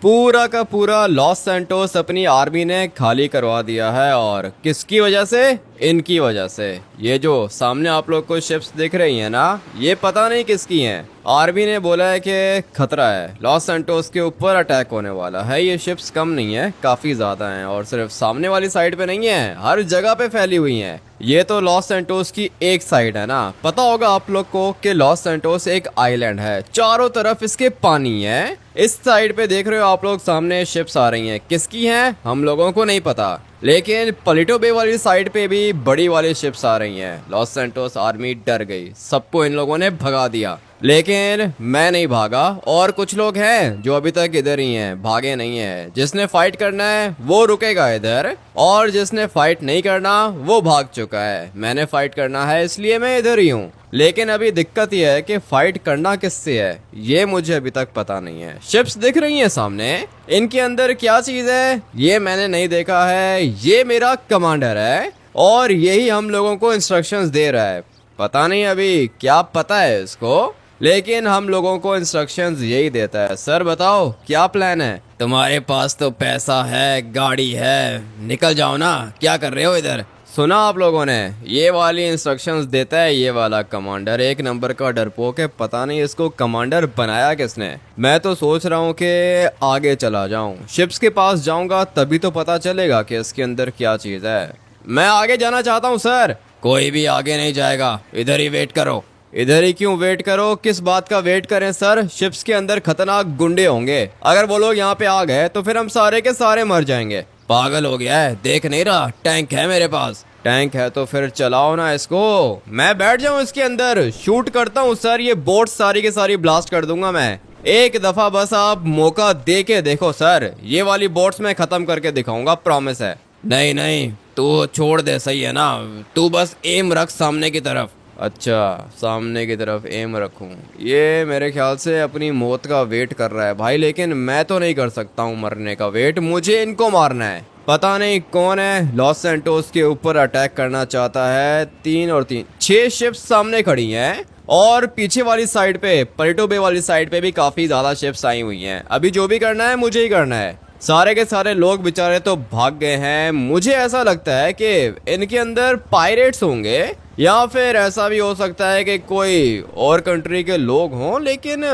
पूरा का पूरा लॉस सैंटोस अपनी आर्मी ने खाली करवा दिया है। और किसकी वजह से? इनकी वजह से। ये जो सामने आप लोग को शिप्स दिख रही हैं ना, ये पता नहीं किसकी हैं। आर्मी ने बोला है कि खतरा है, लॉस सैंटोस के ऊपर अटैक होने वाला है। ये शिप्स कम नहीं है, काफी ज्यादा हैं और सिर्फ सामने वाली साइड पे नहीं है, हर जगह पे फैली हुई हैं। ये तो लॉस सैंटोस की एक साइड है ना। पता होगा आप लोग को कि लॉस सैंटोस एक आइलैंड है, चारों तरफ इसके पानी है। इस साइड पे देख रहे हो आप लोग, सामने शिप्स आ रही हैं। किसकी हैं हम लोगों को नहीं पता, लेकिन पलिटो बे वाली साइड पे भी बड़ी वाली शिप्स आ रही हैं। लॉस सैंटोस आर्मी डर गई, सबको इन लोगों ने भगा दिया, लेकिन मैं नहीं भागा। और कुछ लोग हैं जो अभी तक इधर ही हैं, भागे नहीं है। जिसने फाइट करना है वो रुकेगा इधर, और जिसने फाइट नहीं करना वो भाग चुका है। मैंने फाइट करना है इसलिए मैं इधर ही हूँ। लेकिन अभी दिक्कत यह है कि फाइट करना किससे है ये मुझे अभी तक पता नहीं है। शिप्स दिख रही हैं सामने, इनके अंदर क्या चीज है ये मैंने नहीं देखा है। ये मेरा कमांडर है और यही हम लोगों को इंस्ट्रक्शंस दे रहा है। पता नहीं अभी क्या पता है इसको, लेकिन हम लोगों को इंस्ट्रक्शंस यही देता है। सर बताओ क्या प्लान है? तुम्हारे पास तो पैसा है, गाड़ी है, निकल जाओ ना, क्या कर रहे हो इधर? सुना आप लोगों ने, ये वाली इंस्ट्रक्शंस देता है ये वाला कमांडर। एक नंबर का डरपोक है, पता नहीं इसको कमांडर बनाया किसने। मैं तो सोच रहा हूँ कि आगे चला जाऊँ, शिप्स के पास जाऊंगा तभी तो पता चलेगा कि इसके अंदर क्या चीज है। मैं आगे जाना चाहता हूँ सर। कोई भी आगे नहीं जाएगा, इधर ही वेट करो। इधर ही क्यों वेट करो? किस बात का वेट करें सर? शिप्स के अंदर खतरनाक गुंडे होंगे, अगर वो लोग यहाँ पे आ गए तो फिर हम सारे के सारे मर जाएंगे। पागल हो गया है, देख नहीं रहा टैंक है मेरे पास। टैंक है तो फिर चलाओ ना इसको। मैं बैठ जाऊं इसके अंदर, शूट करता हूँ सर। ये बोट सारी की सारी ब्लास्ट कर दूंगा मैं। एक दफा बस आप मौका दे के देखो सर, ये वाली बोट्स मैं खत्म करके दिखाऊंगा, प्रॉमिस है। नहीं नहीं, तू छोड़ दे, सही है ना? तू बस एम रख सामने की तरफ। अच्छा, सामने की तरफ एम रखूं? ये मेरे ख्याल से अपनी मौत का वेट कर रहा है भाई, लेकिन मैं तो नहीं कर सकता हूँ मरने का वेट। मुझे इनको मारना है। पता नहीं कौन है लॉस सैंटोस के ऊपर अटैक करना चाहता है। 3 और 3 6 शिप्स सामने खड़ी हैं, और पीछे वाली साइड पे, पलिटो बे वाली साइड पे भी काफी ज्यादा शिप्स आई हुई हैं। अभी जो भी करना है मुझे ही करना है। सारे के सारे लोग बेचारे तो भाग गए हैं। मुझे ऐसा लगता है कि इनके अंदर पायरेट्स होंगे, या फिर ऐसा भी हो सकता है कि कोई और कंट्री के लोग हों। लेकिन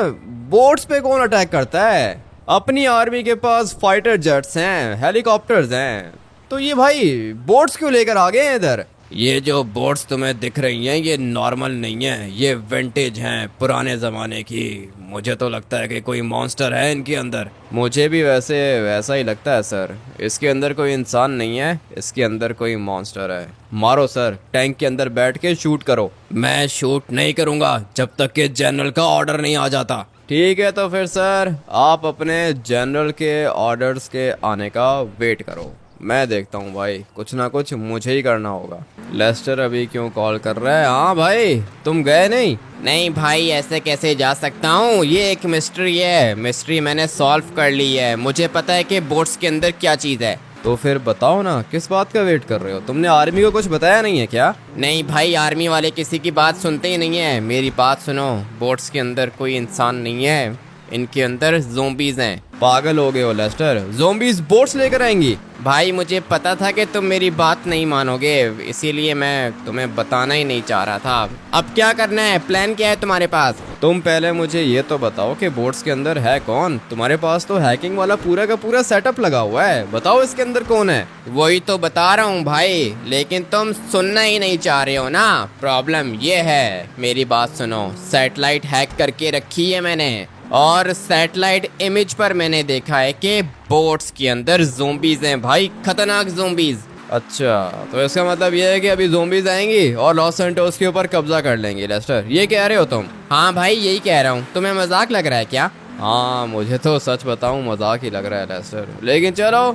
बोट्स पे कौन अटैक करता है? अपनी आर्मी के पास फाइटर जेट्स हैं, हेलीकॉप्टर्स हैं, तो ये भाई बोट्स क्यों लेकर आ गए हैं इधर? ये जो बोट्स तुम्हें दिख रही हैं ये नॉर्मल नहीं है, ये विंटेज हैं, पुराने ज़माने की। मुझे तो लगता है कि कोई मॉन्स्टर है इनके अंदर। मुझे भी वैसा ही लगता है सर। इसके अंदर कोई इंसान नहीं है, इसके अंदर कोई मॉन्स्टर है। मारो सर, टैंक के अंदर बैठ के शूट करो। मैं शूट नहीं करूँगा जब तक कि जनरल का ऑर्डर नहीं आ जाता। ठीक है तो फिर सर, आप अपने जनरल के ऑर्डर्स के आने का वेट करो। मैं देखता हूँ भाई, कुछ ना कुछ मुझे ही करना होगा। लेस्टर अभी क्यों कॉल कर रहा है? हाँ भाई, तुम गए नहीं? नहीं भाई, ऐसे कैसे जा सकता हूँ? ये एक मिस्ट्री है, मिस्ट्री मैंने सॉल्व कर ली है। मुझे पता है कि बोट्स के अंदर क्या चीज़ है। तो फिर बताओ ना, किस बात का वेट कर रहे हो? तुमने आर्मी को कुछ बताया नहीं है क्या? नहीं भाई, आर्मी वाले किसी की बात सुनते ही नहीं है। मेरी बात सुनो, बोट्स के अंदर कोई इंसान नहीं है, इनके अंदर ज़ोंबीज़ हैं। पागल हो गए हो लेस्टर? ज़ोंबीज़ बोट्स लेकर आएंगी? भाई मुझे पता था कि तुम मेरी बात नहीं मानोगे, इसीलिए मैं तुम्हें बताना ही नहीं चाह रहा था। अब क्या करना है? प्लान क्या है तुम्हारे पास? तुम पहले मुझे ये तो बताओ कि बोट्स के अंदर है कौन? तुम्हारे पास तो हैकिंग वाला पूरा का पूरा सेटअप लगा हुआ है, बताओ इसके अंदर कौन है? वही तो बता रहा हूँ भाई, लेकिन तुम सुनना ही नहीं चाह रहे हो ना। प्रॉब्लम ये है, मेरी बात सुनो। सैटेलाइट हैक करके रखी है मैंने, और सैटेलाइट इमेज पर मैंने देखा है कि बोट्स के अंदर ज़ोंबीज़ हैं भाई, खतरनाक ज़ोंबीज़। अच्छा, तो इसका मतलब ये है कि अभी ज़ोंबीज़ आएंगी और लॉस सैंटोस के ऊपर कब्जा कर लेंगे। लेस्टर, ये कह रहे हो तुम? हाँ भाई, यही कह रहा हूँ। तुम्हें मजाक लग रहा है क्या? हाँ, मुझे तो सच बताऊँ मजाक ही लग रहा है लेस्टर, लेकिन चलो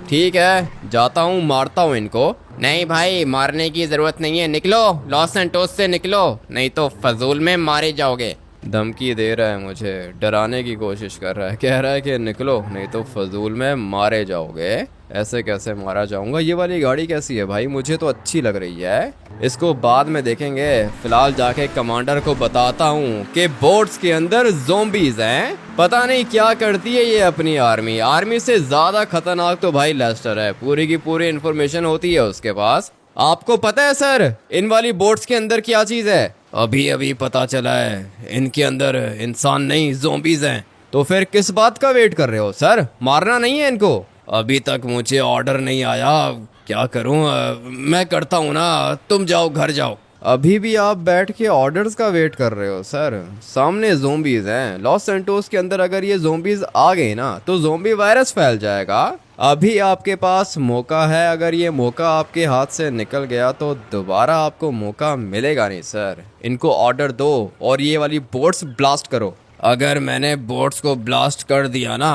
ठीक है, जाता हूँ, मारता हूँ इनको। नहीं भाई, मारने की ज़रूरत नहीं है, निकलो लॉस सैंटोस से निकलो, नहीं तो फजूल में मारे जाओगे। धमकी दे रहा है मुझे, डराने की कोशिश कर रहा है, कह रहा है कि निकलो नहीं तो फजूल में मारे जाओगे। ऐसे कैसे मारा जाऊंगा? ये वाली गाड़ी कैसी है भाई? मुझे तो अच्छी लग रही है। इसको बाद में देखेंगे। फिलहाल जाके कमांडर को बताता हूँ कि बोट्स के अंदर ज़ोंबीज हैं। पता नहीं क्या करती है ये अपनी आर्मी। आर्मी से ज्यादा खतरनाक तो भाई लेस्टर है। पूरी की पूरी इन्फॉर्मेशन होती है उसके पास। आपको पता है सर इन वाली बोट्स के अंदर क्या चीज है? अभी अभी पता चला है, इनके अंदर इंसान नहीं ज़ोंबीज हैं। तो फिर किस बात का वेट कर रहे हो सर? मारना नहीं है इनको? अभी तक मुझे ऑर्डर नहीं आया, क्या करूं? मैं करता हूं ना, तुम जाओ घर जाओ। अभी भी आप बैठ के ऑर्डर्स का वेट कर रहे हो सर? सामने ज़ोंबीज हैं। लॉस सैंटोस के अंदर अगर ये ज़ोंबीज आ गए ना तो ज़ोंबी वायरस फैल जाएगा। अभी आपके पास मौका है। अगर ये मौका आपके हाथ से निकल गया तो दोबारा आपको मौका मिलेगा नहीं सर। इनको ऑर्डर दो और ये वाली बोट्स ब्लास्ट करो। अगर मैंने बोट्स को ब्लास्ट कर दिया ना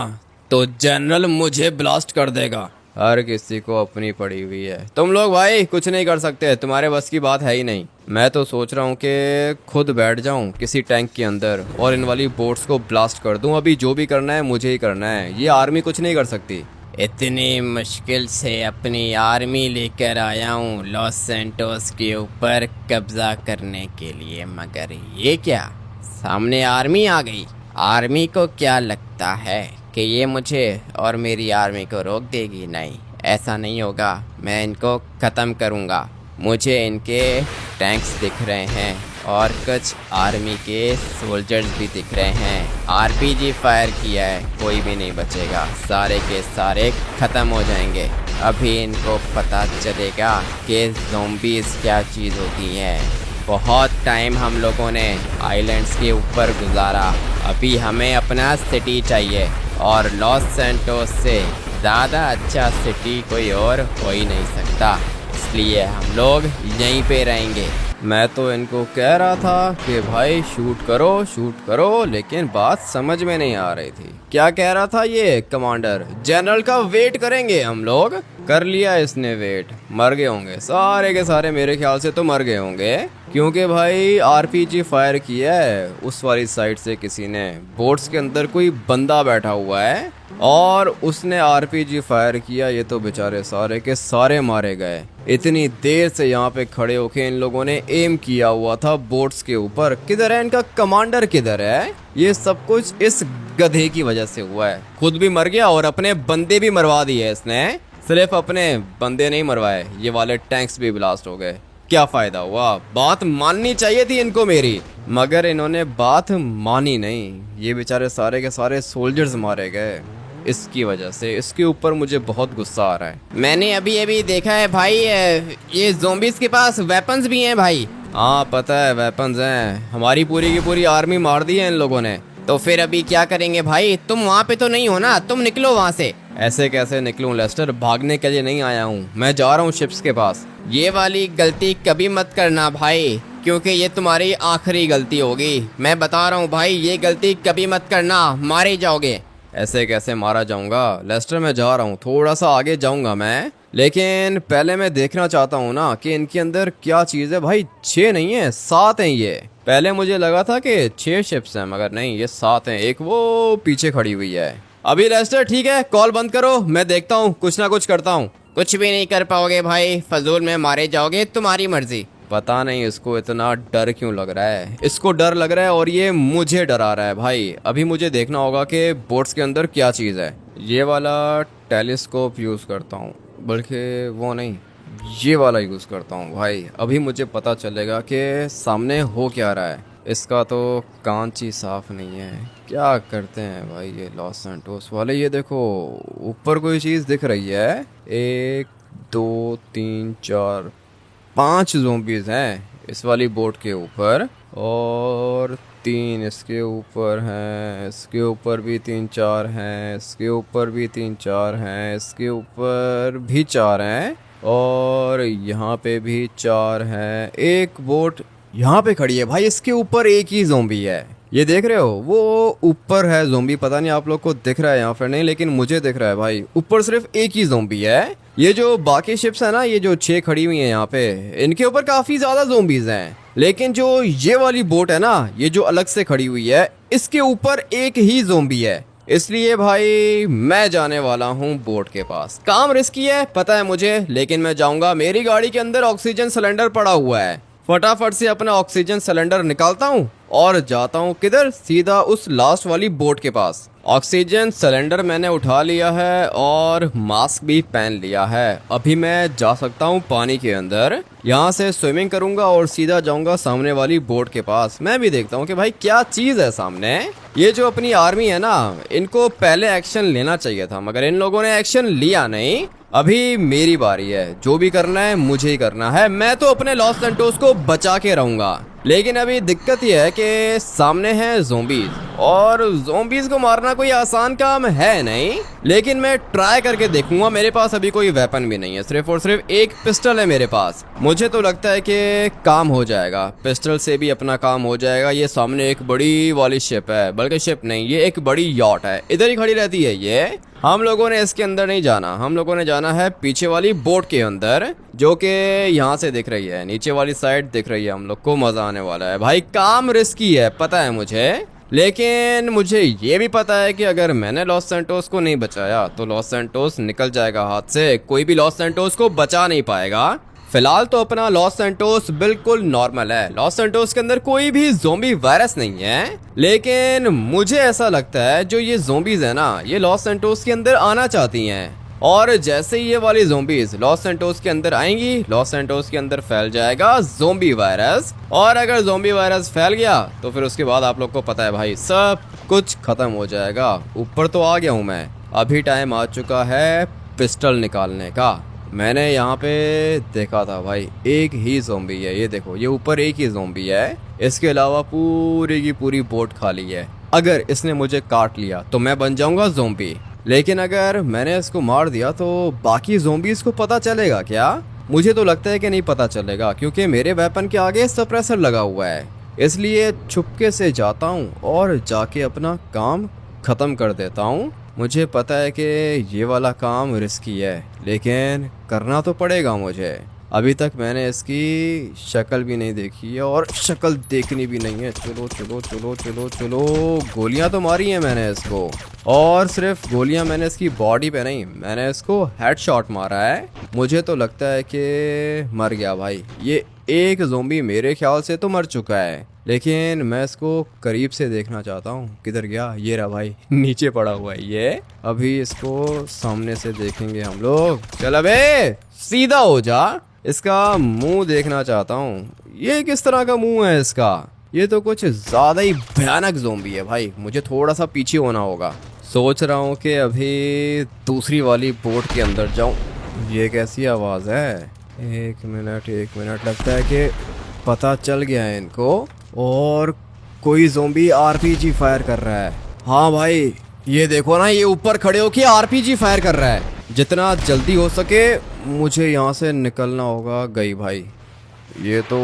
तो जनरल मुझे ब्लास्ट कर देगा। हर किसी को अपनी पड़ी हुई है। तुम लोग भाई कुछ नहीं कर सकते, तुम्हारे बस की बात है ही नहीं। मैं तो सोच रहा हूँ कि खुद बैठ जाऊँ किसी टैंक के अंदर और इन वाली बोट्स को ब्लास्ट कर दूँ। अभी जो भी करना है मुझे ही करना है, ये आर्मी कुछ नहीं कर सकती। इतनी मुश्किल से अपनी आर्मी लेकर आया हूँ लॉस सैंटोस के ऊपर कब्जा करने के लिए, मगर ये क्या, सामने आर्मी आ गई। आर्मी को क्या लगता है कि ये मुझे और मेरी आर्मी को रोक देगी? नहीं, ऐसा नहीं होगा। मैं इनको ख़त्म करूँगा। मुझे इनके टैंक्स दिख रहे हैं और कुछ आर्मी के सोल्जर्स भी दिख रहे हैं। आरपीजी फायर किया है, कोई भी नहीं बचेगा, सारे के सारे ख़त्म हो जाएंगे। अभी इनको पता चलेगा कि ज़ॉम्बीज़ क्या चीज़ होती हैं। बहुत टाइम हम लोगों ने आइलैंड्स के ऊपर गुजारा, अभी हमें अपना सिटी चाहिए और लॉस सैंटोस से ज़्यादा अच्छा सिटी कोई और हो ही नहीं सकता, इसलिए हम लोग यहीं पे रहेंगे। मैं तो इनको कह रहा था कि भाई शूट करो, लेकिन बात समझ में नहीं आ रही थी। क्या कह रहा था ये कमांडर? जनरल का वेट करेंगे हम लोग। कर लिया इसने वेट। मर गए होंगे सारे के सारे, मेरे ख्याल से तो मर गए होंगे, क्योंकि भाई आरपीजी फायर किया है उस वाली साइड से किसी ने। बोट्स के अंदर कोई बंदा बैठा हुआ है और उसने आरपीजी फायर किया। ये तो बेचारे सारे के सारे मारे गए। इतनी देर से यहाँ पे खड़े होके इन लोगों ने एम किया हुआ था बोट्स के ऊपर। किधर है इनका कमांडर? किधर है? ये सब कुछ इस गधे की वजह से हुआ है। खुद भी मर गया और अपने बंदे भी मरवा दिए इसने। सिर्फ अपने बंदे नहीं मरवाए, ये वाले टैंक्स भी ब्लास्ट हो गए। क्या फायदा हुआ? बात माननी चाहिए थी इनको मेरी, मगर इन्होंने बात मानी नहीं। ये बेचारे सारे के सारे सोल्जर्स मारे गए इसकी वजह से। इसके ऊपर मुझे बहुत गुस्सा आ रहा है। मैंने अभी अभी देखा है भाई, ये ज़ॉम्बीज़ के पास वेपन्स भी हैं भाई। हाँ पता है, वेपन्स हैं। हमारी पूरी की पूरी आर्मी मार दी है इन लोगों ने। तो फिर अभी क्या करेंगे भाई? तुम वहाँ पे तो नहीं हो ना, तुम निकलो वहाँ से। ऐसे कैसे निकलूं लेस्टर? भागने के लिए नहीं आया हूँ, मैं जा रहा हूँ शिप्स के पास। ये वाली गलती कभी मत करना भाई, क्योंकि ये तुम्हारी आखिरी गलती होगी। मैं बता रहा हूँ भाई, ये गलती कभी मत करना, मारे जाओगे। ऐसे कैसे मारा जाऊंगा लेस्टर? मैं जा रहा हूँ, थोड़ा सा आगे जाऊंगा मैं, लेकिन पहले मैं देखना चाहता हूँ ना कि इनके अंदर क्या चीज़ है। भाई 6 नहीं है, 7 हैं ये। पहले मुझे लगा था कि 6 शिप्स हैं, मगर नहीं, ये 7 हैं। एक वो पीछे खड़ी हुई है। अभी लेस्टर ठीक है, कॉल बंद करो, मैं देखता हूँ, कुछ ना कुछ करता हूँ। कुछ भी नहीं कर पाओगे भाई, फजूल में मारे जाओगे, तुम्हारी मर्जी। पता नहीं इसको इतना डर क्यों लग रहा है। इसको डर लग रहा है और ये मुझे डरा रहा है भाई। अभी मुझे देखना होगा कि बोट्स के अंदर क्या चीज़ है। ये वाला टेलीस्कोप यूज़ करता हूँ, बल्कि वो नहीं, ये वाला यूज़ करता हूँ भाई। अभी मुझे पता चलेगा कि सामने हो क्या रहा है। इसका तो कांच ही साफ नहीं है। क्या करते हैं भाई ये लॉस सैंटोस वाले? ये देखो ऊपर कोई चीज़ दिख रही है। 1 2 3 4 5 ज़ॉम्बीज़ हैं इस वाली बोट के ऊपर, और 3 इसके ऊपर हैं, इसके ऊपर भी 3 4 हैं, इसके ऊपर भी 3 4 हैं, इसके ऊपर भी 4 हैं, और यहाँ पे भी 4 हैं। एक बोट यहाँ पे खड़ी है भाई, इसके ऊपर एक ही ज़ॉम्बी है। ये देख रहे हो, वो ऊपर है ज़ॉम्बी। पता नहीं आप लोग को दिख रहा है यहाँ पर नहीं, लेकिन मुझे दिख रहा है भाई। ऊपर सिर्फ एक ही ज़ॉम्बी है। ये जो बाकी शिप्स है ना, ये जो 6 खड़ी हुई हैं यहाँ पे, इनके ऊपर काफ़ी ज़्यादा ज़ॉम्बीज़ हैं। लेकिन जो ये वाली बोट है ना, ये जो अलग से खड़ी हुई है, इसके ऊपर एक ही ज़ॉम्बी है। इसलिए भाई मैं जाने वाला हूँ बोट के पास। काम रिस्की है पता है मुझे, लेकिन मैं जाऊंगा। मेरी गाड़ी के अंदर ऑक्सीजन सिलेंडर पड़ा हुआ है, फटाफट से अपना ऑक्सीजन सिलेंडर निकालता हूँ और जाता हूँ किधर, सीधा उस लास्ट वाली बोट के पास। ऑक्सीजन सिलेंडर मैंने उठा लिया है और मास्क भी पहन लिया है। अभी मैं जा सकता हूँ पानी के अंदर, यहाँ से स्विमिंग करूंगा और सीधा जाऊंगा सामने वाली बोट के पास। मैं भी देखता हूँ कि भाई क्या चीज़ है सामने। ये जो अपनी आर्मी है ना, इनको पहले एक्शन लेना चाहिए था, मगर इन लोगों ने एक्शन लिया नहीं। अभी मेरी बारी है, जो भी करना है मुझे ही करना है। मैं तो अपने लॉस सैंटोस को बचा के रहूंगा, लेकिन अभी दिक्कत यह है कि सामने हैं ज़ोंबीज, और ज़ोंबीज को मारना कोई आसान काम है नहीं, लेकिन मैं ट्राई करके देखूंगा। मेरे पास अभी कोई वेपन भी नहीं है, सिर्फ और सिर्फ एक पिस्टल है मेरे पास। मुझे तो लगता है कि काम हो जाएगा, पिस्टल से भी अपना काम हो जाएगा। ये सामने एक बड़ी वाली शिप है, बल्कि शिप नहीं, ये एक बड़ी यॉट है, इधर ही खड़ी रहती है ये। हम लोगों ने इसके अंदर नहीं जाना, हम लोगों ने जाना है पीछे वाली बोट के अंदर, जो कि यहाँ से दिख रही है, नीचे वाली साइड दिख रही है। हम लोग को मजा आने वाला है भाई। काम रिस्की है पता है मुझे, लेकिन मुझे ये भी पता है कि अगर मैंने लॉस सैंटोस को नहीं बचाया तो लॉस सैंटोस निकल जाएगा हाथ से। कोई भी लॉस सैंटोस को बचा नहीं पाएगा। फिलहाल तो अपना लॉस सैंटोस बिल्कुल नॉर्मल है, लॉस सैंटोस के अंदर कोई भी ज़ोंबी वायरस नहीं है। लेकिन मुझे ऐसा लगता है जो ये ज़ोंबीज है ना, ये लॉस सैंटोस के अंदर आना चाहती हैं, और जैसे ही ये वाली ज़ोंबीज लॉस सैंटोस के अंदर आएंगी, लॉस सैंटोस के अंदर फैल जाएगा ज़ोंबी वायरस। और अगर ज़ोंबी वायरस फैल गया तो फिर उसके बाद आप लोग को पता है भाई, सब कुछ खत्म हो जाएगा। ऊपर तो आ गया हूँ मैं, अभी टाइम आ चुका है पिस्टल निकालने का। मैंने यहाँ पे देखा था भाई, एक ही ज़ोंबी है, ये देखो, ये ऊपर एक ही ज़ोंबी है, इसके अलावा पूरी की पूरी बोट खाली है। अगर इसने मुझे काट लिया तो मैं बन जाऊंगा ज़ोंबी, लेकिन अगर मैंने इसको मार दिया तो बाकी ज़ोंबीज़ को पता चलेगा क्या? मुझे तो लगता है कि नहीं पता चलेगा, क्योंकि मेरे वेपन के आगे सप्रेसर लगा हुआ है। इसलिए छुपके से जाता हूँ और जाके अपना काम ख़त्म कर देता हूँ। मुझे पता है कि ये वाला काम रिस्की है, लेकिन करना तो पड़ेगा मुझे। अभी तक मैंने इसकी शक्ल भी नहीं देखी है, और शक्ल देखनी भी नहीं है। चलो चलो चलो चलो चलो, गोलियां तो मारी हैं मैंने इसको, और सिर्फ गोलियां मैंने इसकी बॉडी पे नहीं, मैंने इसको हेडशॉट मारा है। मुझे तो लगता है कि मर गया भाई। ये एक ज़ोंबी मेरे ख्याल से तो मर चुका है, लेकिन मैं इसको करीब से देखना चाहता हूँ। किधर गया? ये रहा भाई, नीचे पड़ा हुआ है ये। अभी इसको सामने से देखेंगे हम लोग। चल अबे सीधा हो जा, इसका मुंह देखना चाहता हूँ। ये किस तरह का मुंह है इसका? ये तो कुछ ज़्यादा ही भयानक ज़ोंबी है भाई। मुझे थोड़ा सा पीछे होना होगा। सोच रहा हूँ कि अभी दूसरी वाली बोट के अंदर जाऊँ। ये कैसी आवाज़ है? एक मिनट, लगता है कि पता चल गया है इनको, और कोई ज़ोंबी आरपीजी फायर कर रहा है। हाँ भाई, ये देखो ना, ये ऊपर खड़े होके आरपीजी फायर कर रहा है। जितना जल्दी हो सके मुझे यहाँ से निकलना होगा। गई भाई, ये तो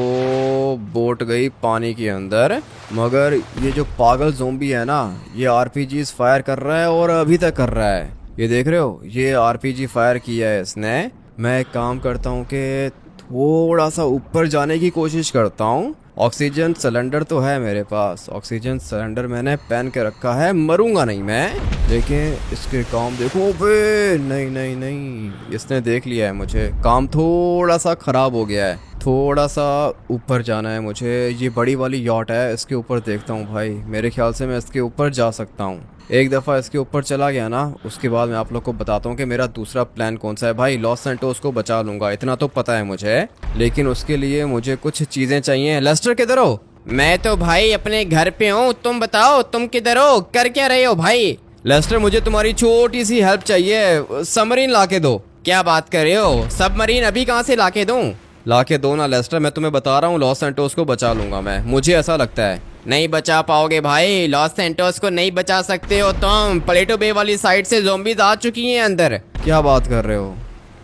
बोट गई पानी के अंदर, मगर ये जो पागल ज़ोंबी है ना, ये आरपीजीज फायर कर रहा है और अभी तक कर रहा है। ये देख रहे हो, ये आरपीजी फायर किया है इसने। मैं एक काम करता हूँ कि थोड़ा सा ऊपर जाने की कोशिश करता हूँ। ऑक्सीजन सिलेंडर तो है मेरे पास, ऑक्सीजन सिलेंडर मैंने पहन के रखा है। मरूंगा नहीं मैं, लेकिन इसके काम देखो बे। नहीं, इसने देख लिया है मुझे। काम थोड़ा सा ख़राब हो गया है, थोड़ा सा ऊपर जाना है मुझे। ये बड़ी वाली यॉट है, इसके ऊपर देखता हूँ भाई। मेरे ख्याल से मैं इसके ऊपर जा सकता हूँ। एक दफ़ा इसके ऊपर चला गया ना, उसके बाद मैं आप लोग को बताता हूँ कि मेरा दूसरा प्लान कौन सा है। भाई लॉस सैंटोस को बचा लूँगा, इतना तो पता है मुझे, लेकिन उसके लिए मुझे कुछ चीज़ें चाहिए। लेस्टर किधर हो? मैं तो भाई अपने घर पे हूँ, तुम बताओ तुम किधर हो, कर क्या रहे हो भाई? लेस्टर मुझे तुम्हारी छोटी सी हेल्प चाहिए, सबमरीन ला के दो। क्या बात कर रहे हो? सबमरीन अभी कहाँ से ला के दूँ? ला के दो ना लेस्टर, मैं तुम्हें बता रहा हूँ लॉस सैंटोस को बचा लूँगा मैं, मुझे ऐसा लगता है। नहीं बचा पाओगे भाई, लॉस सैंटोस को नहीं बचा सकते हो तुम। प्लेटो बे वाली साइड से ज़ोंबीज आ चुकी हैं अंदर। क्या बात कर रहे हो?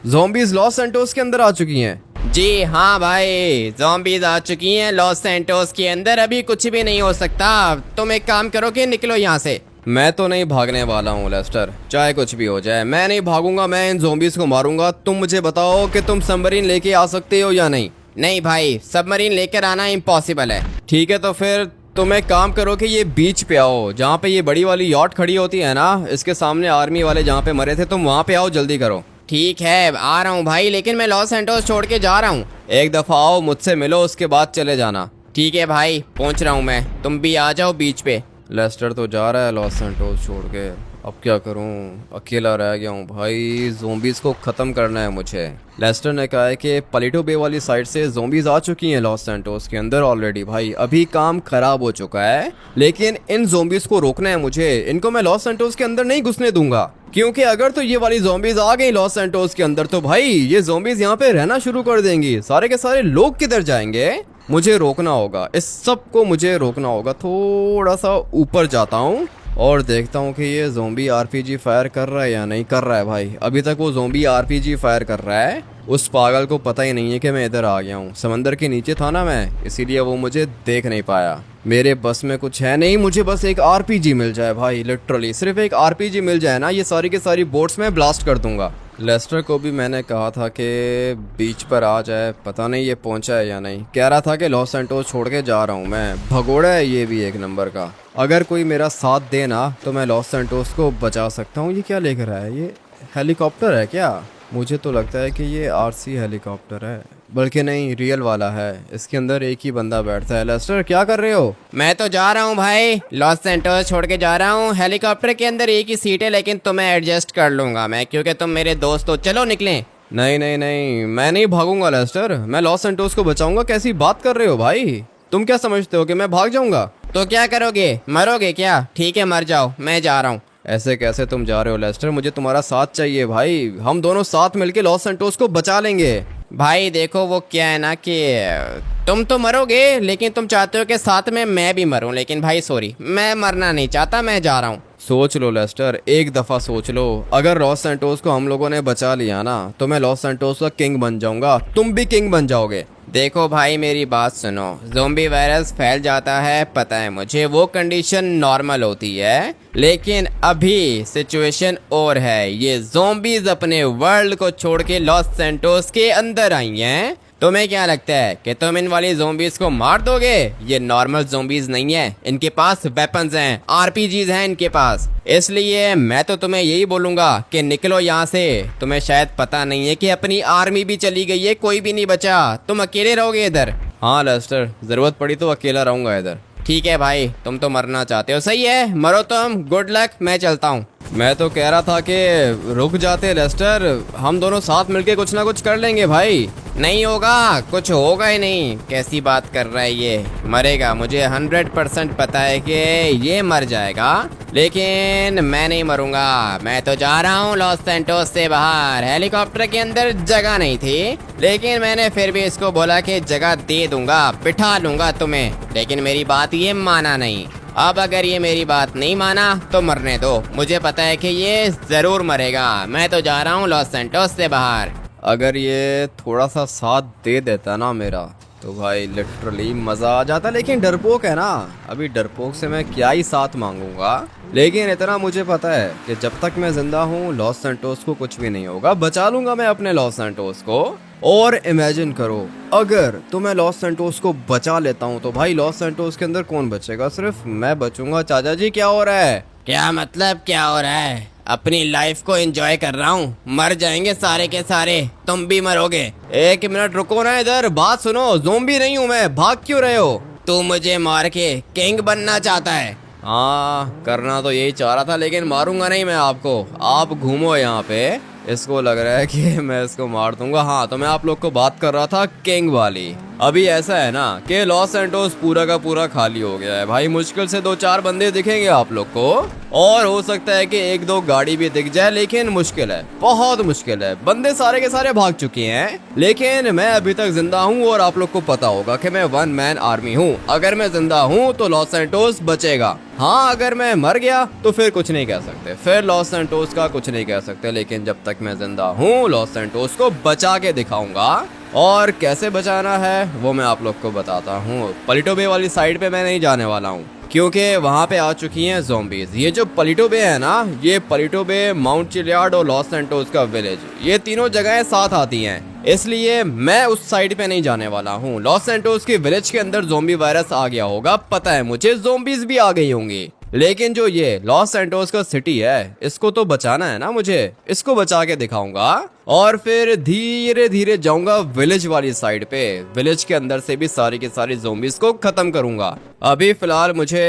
ज़ोंबीज लॉस सैंटोस के अंदर आ चुकी हैं? जी हाँ भाई, ज़ोंबीज आ चुकी हैं लॉस सैंटोस के अंदर। अभी कुछ भी नहीं हो सकता। तुम एक काम करो कि निकलो यहाँ से। मैं तो नहीं भागने वाला हूँ लेस्टर, चाहे कुछ भी हो जाए। मैं नहीं भागूंगा, मैं इन ज़ोंबीज को मारूंगा। तुम मुझे बताओ कि तुम सबमरीन लेके आ सकते हो या नहीं? नहीं भाई, सबमरीन लेकर आना इम्पॉसिबल है। ठीक है, तो फिर तुम एक काम करो कि ये बीच पे आओ, जहाँ पे ये बड़ी वाली यॉट खड़ी होती है ना, इसके सामने आर्मी वाले जहाँ पे मरे थे, तुम वहाँ पे आओ, जल्दी करो। ठीक है आ रहा हूँ भाई, लेकिन मैं लॉस सैंटोस छोड़ के जा रहा हूँ। एक दफ़ा आओ, मुझसे मिलो, उसके बाद चले जाना। ठीक है भाई, पहुँच रहा हूँ मैं, तुम भी आ जाओ बीच पे। लेस्टर तो जा रहा है लॉस सैंटोस छोड़ के, अब क्या करूं, अकेला रह गया हूं भाई। ज़ोंबीज़ को ख़त्म करना है मुझे। लेस्टर ने कहा है कि पलिटो बे वाली साइड से ज़ोंबीज़ आ चुकी हैं लॉस सैंटोस के अंदर ऑलरेडी। भाई अभी काम ख़राब हो चुका है, लेकिन इन ज़ोंबीज़ को रोकना है मुझे। इनको मैं लॉस सैंटोस के अंदर नहीं घुसने दूंगा, क्योंकि अगर तो ये वाली ज़ोंबीज़ आ गई लॉस सैंटोस के अंदर तो भाई ये ज़ोंबीज़ यहाँ पे रहना शुरू कर देंगी। सारे के सारे लोग किधर जाएंगे? मुझे रोकना होगा, इस सब को मुझे रोकना होगा। थोड़ा सा ऊपर जाता हूँ और देखता हूँ कि ये ज़ोंबी आरपीजी फायर कर रहा है या नहीं कर रहा है। भाई अभी तक वो ज़ोंबी आरपीजी फायर कर रहा है। उस पागल को पता ही नहीं है कि मैं इधर आ गया हूँ। समंदर के नीचे था ना मैं, इसीलिए वो मुझे देख नहीं पाया। मेरे बस में कुछ है नहीं, मुझे बस एक आरपीजी मिल जाए भाई। लिटरली सिर्फ एक आरपीजी मिल जाए ना, ये सारी की सारी बोट्स में ब्लास्ट कर दूंगा। लेस्टर को भी मैंने कहा था कि बीच पर आ जाए, पता नहीं ये पहुंचा है या नहीं। कह रहा था कि लॉस सैंटोस छोड़ के जा रहा हूँ मैं। भगोड़ा है ये भी एक नंबर का। अगर कोई मेरा साथ दे ना तो मैं लॉस सैंटोस को बचा सकता हूँ। ये क्या लेकर रहा है? ये हेलीकॉप्टर है क्या? मुझे तो लगता है कि ये आरसी हेलीकॉप्टर है, बल्कि नहीं, रियल वाला है। इसके अंदर एक ही बंदा बैठता है। लेस्टर क्या कर रहे हो? मैं तो जा रहा हूँ भाई, लॉस सैंटोस छोड़ के जा रहा हूँ। हेलीकॉप्टर के अंदर एक ही सीट है, लेकिन तुम्हें एडजस्ट कर लूंगा मैं, क्योंकि तुम मेरे दोस्त हो। चलो निकलें। नहीं नहीं नहीं, मैं नहीं भागूंगा लेस्टर, मैं लॉस सैंटोस को बचाऊंगा। कैसी बात कर रहे हो भाई? तुम क्या समझते हो कि मैं भाग जाऊंगा? तो क्या करोगे, मरोगे क्या? ठीक है मर जाओ, मैं जा रहा हूँ। ऐसे कैसे तुम जा रहे हो लेस्टर? मुझे तुम्हारा साथ चाहिए भाई। हम दोनों साथ मिलके लॉस सैंटोस को बचा लेंगे। भाई देखो वो क्या है ना कि तुम तो मरोगे, लेकिन तुम चाहते हो कि साथ में मैं भी मरूं। लेकिन भाई सॉरी, मैं मरना नहीं चाहता, मैं जा रहा हूँ। सोच लो लेस्टर, एक दफ़ा सोच लो। अगर लॉस सैंटोस को हम लोगों ने बचा लिया ना तो मैं लॉस सैंटोस का किंग बन जाऊंगा, तुम भी किंग बन जाओगे। देखो भाई मेरी बात सुनो, ज़ोंबी वायरस फैल जाता है, पता है मुझे, वो कंडीशन नॉर्मल होती है, लेकिन अभी सिचुएशन और है। ये ज़ोंबीज अपने वर्ल्ड को छोड़ के लॉस सैंटोस के अंदर आई हैं। तुम्हें क्या लगता है कि तुम इन वाली ज़ोंबीज को मार दोगे? ये नॉर्मल ज़ोंबीज नहीं है, इनके पास वेपन्स हैं, आरपीजीज हैं इनके पास। इसलिए मैं तो तुम्हें यही बोलूंगा कि निकलो यहाँ से। तुम्हें शायद पता नहीं है कि अपनी आर्मी भी चली गई है, कोई भी नहीं बचा, तुम अकेले रहोगे इधर। हाँ लेस्टर, ज़रूरत पड़ी तो अकेला रहूंगा इधर। ठीक है भाई, तुम तो मरना चाहते हो, सही है, मरो तुम, गुड लक, मैं चलता हूँ। मैं तो कह रहा था कि रुक जाते लेस्टर, हम दोनों साथ मिलके कुछ ना कुछ कर लेंगे भाई। नहीं होगा, कुछ होगा ही नहीं। कैसी बात कर रहा है ये? मरेगा, मुझे 100% पता है कि ये मर जाएगा, लेकिन मैं नहीं मरूंगा। मैं तो जा रहा हूँ लॉस सैंटोस से बाहर। हेलीकॉप्टर के अंदर जगह नहीं थी, लेकिन मैंने फिर भी इसको बोला कि जगह दे दूंगा, बिठा लूंगा तुम्हें, लेकिन मेरी बात ये माना नहीं। अब अगर ये मेरी बात नहीं माना तो मरने दो, मुझे पता है कि ये जरूर मरेगा। मैं तो जा रहा हूँ लॉस सैंटोस से बाहर। अगर ये थोड़ा सा साथ दे देता ना मेरा तो भाई लिटरली मज़ा आ जाता, लेकिन डरपोक है ना। अभी डरपोक से मैं क्या ही साथ मांगूंगा, लेकिन इतना मुझे पता है कि जब तक मैं जिंदा हूँ लॉस सैंटोस को कुछ भी नहीं होगा। बचा लूंगा मैं अपने लॉस सैंटोस को। और इमेजिन करो, अगर तो मैं लॉस सैंटोस को बचा लेता हूँ तो भाई लॉस सैंटोस के अंदर कौन बचेगा? सिर्फ मैं बचूंगा। चाचा जी क्या हो रहा है? क्या मतलब क्या हो रहा है? अपनी लाइफ को एंजॉय कर रहा हूँ। मर जाएंगे सारे के सारे, तुम भी मरोगे। एक मिनट रुको ना, इधर बात सुनो। ज़ोंबी नहीं हूँ मैं, भाग क्यों रहे हो? तू मुझे मार के किंग बनना चाहता है? हाँ करना तो यही चाह रहा था, लेकिन मारूंगा नहीं मैं आपको। आप घूमो यहाँ पे, इसको लग रहा है कि मैं इसको मार दूंगा। हाँ तो मैं आप लोग को बात कर रहा था किंग वाली। अभी ऐसा है ना कि लॉस सैंटोस पूरा का पूरा खाली हो गया है भाई। मुश्किल से 2-4 बंदे दिखेंगे आप लोग को, और हो सकता है कि 1-2 गाड़ी भी दिख जाए, लेकिन मुश्किल है, बहुत मुश्किल है। बंदे सारे के सारे भाग चुके हैं, लेकिन मैं अभी तक जिंदा हूँ। और आप लोग को पता होगा कि मैं 1 मैन आर्मी हूँ। अगर मैं जिंदा हूँ तो लॉस सैंटोस बचेगा। हाँ अगर मैं मर गया तो फिर कुछ नहीं कह सकते, फिर लॉस सैंटोस का कुछ नहीं कह सकते। लेकिन जब तक मैं जिंदा हूँ लॉस सैंटोस को बचा के दिखाऊंगा। और कैसे बचाना है वो मैं आप लोग को बताता हूँ। पलिटो बे वाली साइड पे मैं नहीं जाने वाला हूँ। क्योंकि वहाँ पे आ चुकी हैं ज़ॉम्बीज। ये जो पलिटो बे है ना, ये पलिटो बे, माउंट चिलियार्ड और लॉस सैंटोस का विलेज, ये तीनों जगहें साथ आती हैं, इसलिए मैं उस साइड पे नहीं जाने वाला हूँ। लॉस सैंटोस के विलेज के अंदर ज़ॉम्बी वायरस आ गया होगा, पता है मुझे, ज़ॉम्बीज भी आ गई होंगी, लेकिन जो ये लॉस सैंटोस का सिटी है, इसको तो बचाना है ना मुझे, इसको बचा के दिखाऊंगा और फिर धीरे धीरे जाऊंगा विलेज वाली साइड पे। विलेज के अंदर से भी सारी की सारी ज़ॉम्बीज को खत्म करूंगा। अभी फिलहाल मुझे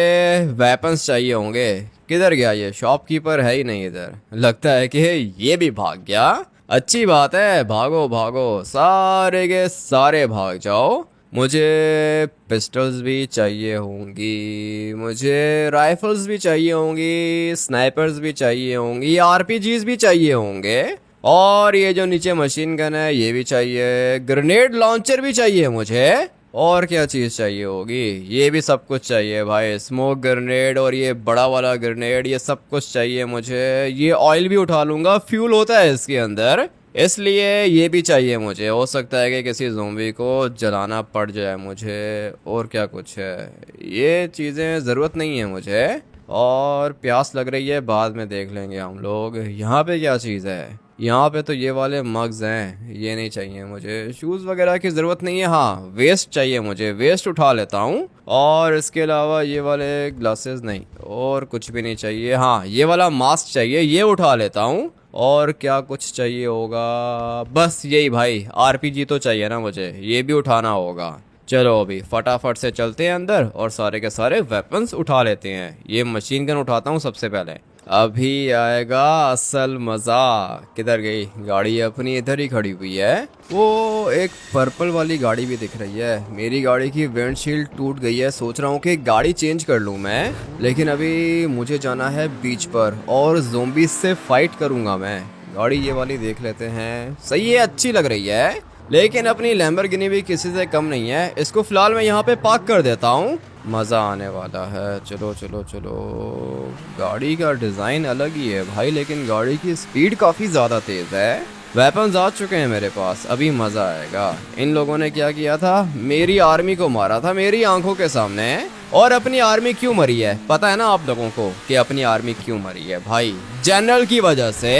वेपन्स चाहिए होंगे। किधर गया ये शॉपकीपर? है ही नहीं इधर, लगता है कि ये भी भाग गया। अच्छी बात है, भागो भागो, सारे के सारे भाग जाओ। मुझे पिस्टल्स भी चाहिए होंगी, मुझे राइफल्स भी चाहिए होंगी, स्नाइपर्स भी चाहिए होंगी, आरपीजीज भी चाहिए होंगे, और ये जो नीचे मशीन गन है ये भी चाहिए, ग्रेनेड लॉन्चर भी चाहिए मुझे। और क्या चीज़ चाहिए होगी? ये भी सब कुछ चाहिए भाई, स्मोक ग्रेनेड और ये बड़ा वाला ग्रेनेड, ये सब कुछ चाहिए मुझे। ये ऑयल भी उठा लूँगा, फ्यूल होता है इसके अंदर, इसलिए ये भी चाहिए मुझे। हो सकता है कि किसी ज़ॉम्बी को जलाना पड़ जाए मुझे। और क्या कुछ है? ये चीज़ें ज़रूरत नहीं है मुझे। और प्यास लग रही है, बाद में देख लेंगे हम लोग। यहाँ पे क्या चीज़ है? यहाँ पे तो ये वाले मग्स हैं, ये नहीं चाहिए मुझे। शूज़ वगैरह की ज़रूरत नहीं है। हाँ, वेस्ट चाहिए मुझे, वेस्ट उठा लेता हूँ। और इसके अलावा ये वाले ग्लासेस नहीं, और कुछ भी नहीं चाहिए। हाँ, ये वाला मास्क चाहिए, ये उठा लेता हूँ। और क्या कुछ चाहिए होगा? बस यही भाई, आरपीजी तो चाहिए ना मुझे, ये भी उठाना होगा। चलो अभी फटाफट से चलते हैं अंदर और सारे के सारे वेपन्स उठा लेते हैं। ये मशीन गन उठाता हूँ सबसे पहले, अभी आएगा असल मज़ा। किधर गई गाड़ी? अपनी इधर ही खड़ी हुई है। वो एक पर्पल वाली गाड़ी भी दिख रही है। मेरी गाड़ी की विंडशील्ड टूट गई है, सोच रहा हूँ कि गाड़ी चेंज कर लूँ मैं, लेकिन अभी मुझे जाना है बीच पर और ज़ॉम्बीज से फाइट करूँगा मैं। गाड़ी ये वाली देख लेते हैं, सही है, अच्छी लग रही है, लेकिन अपनी लैम्बोर्गिनी भी किसी से कम नहीं है। इसको फिलहाल मैं यहाँ पे पार्क कर देता हूँ, मज़ा आने वाला है। चलो चलो चलो, गाड़ी का डिज़ाइन अलग ही है भाई, लेकिन गाड़ी की स्पीड काफ़ी ज़्यादा तेज़ है। वेपन्स आ चुके हैं मेरे पास, अभी मज़ा आएगा। इन लोगों ने क्या किया था? मेरी आर्मी को मारा था मेरी आंखों के सामने। और अपनी आर्मी क्यों मरी है पता है ना आप लोगों को कि अपनी आर्मी क्यों मरी है? भाई जनरल की वजह से।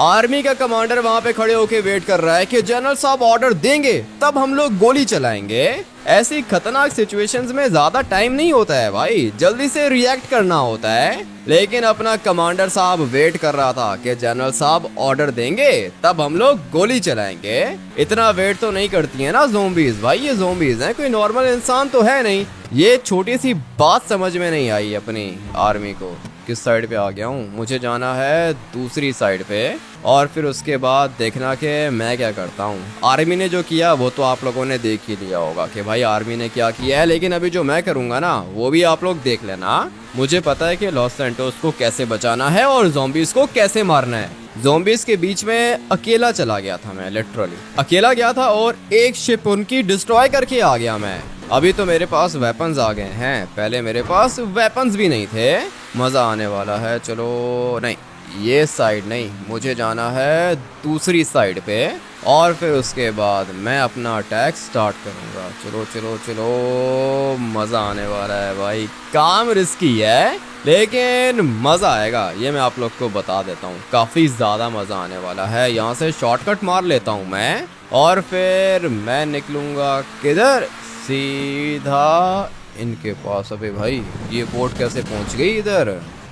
आर्मी का कमांडर वहां पे खड़े होके वेट कर रहा है कि जनरल साहब ऑर्डर देंगे तब हम लोग गोली चलाएंगे। ऐसी खतरनाक सिचुएशंस में ज्यादा टाइम नहीं होता है भाई, जल्दी से रिएक्ट करना होता है। लेकिन अपना कमांडर साहब वेट कर रहा था कि जनरल साहब ऑर्डर देंगे तब हम लोग गोली चलाएंगे। इतना वेट तो नहीं करती है ना ज़ॉम्बीज भाई, ये ज़ॉम्बीज हैं, कोई नॉर्मल इंसान तो है नहीं। ये छोटी सी बात समझ में नहीं आई अपनी आर्मी को। किस साइड पे आ गया हूँ? मुझे जाना है दूसरी साइड पे, और फिर उसके बाद देखना कि मैं क्या करता हूँ। आर्मी ने जो किया वो तो आप लोगों ने देख ही लिया होगा कि भाई आर्मी ने क्या किया है, लेकिन अभी जो मैं करूँगा ना वो भी आप लोग देख लेना। मुझे पता है कि लॉस सैंटोस को कैसे बचाना है और ज़ॉम्बीज को कैसे मारना है। ज़ॉम्बीज के बीच में अकेला चला गया था मैं, लिटरली अकेला गया था, और एक शिप उनकी डिस्ट्रॉय करके आ गया मैं। अभी तो मेरे पास वेपन्स आ गए हैं, पहले मेरे पास वेपन्स भी नहीं थे। मज़ा आने वाला है। चलो, नहीं ये साइड नहीं, मुझे जाना है दूसरी साइड पे, और फिर उसके बाद मैं अपना अटैक स्टार्ट करूँगा। चलो चलो चलो, मज़ा आने वाला है भाई। काम रिस्की है लेकिन मज़ा आएगा, ये मैं आप लोग को बता देता हूँ। काफ़ी ज़्यादा मज़ा आने वाला है। यहाँ से शॉर्टकट मार लेता हूँ मैं, और फिर मैं निकलूँगा किधर? सीधा इनके पास। अबे भाई ये बोट कैसे पहुंच गई इधर?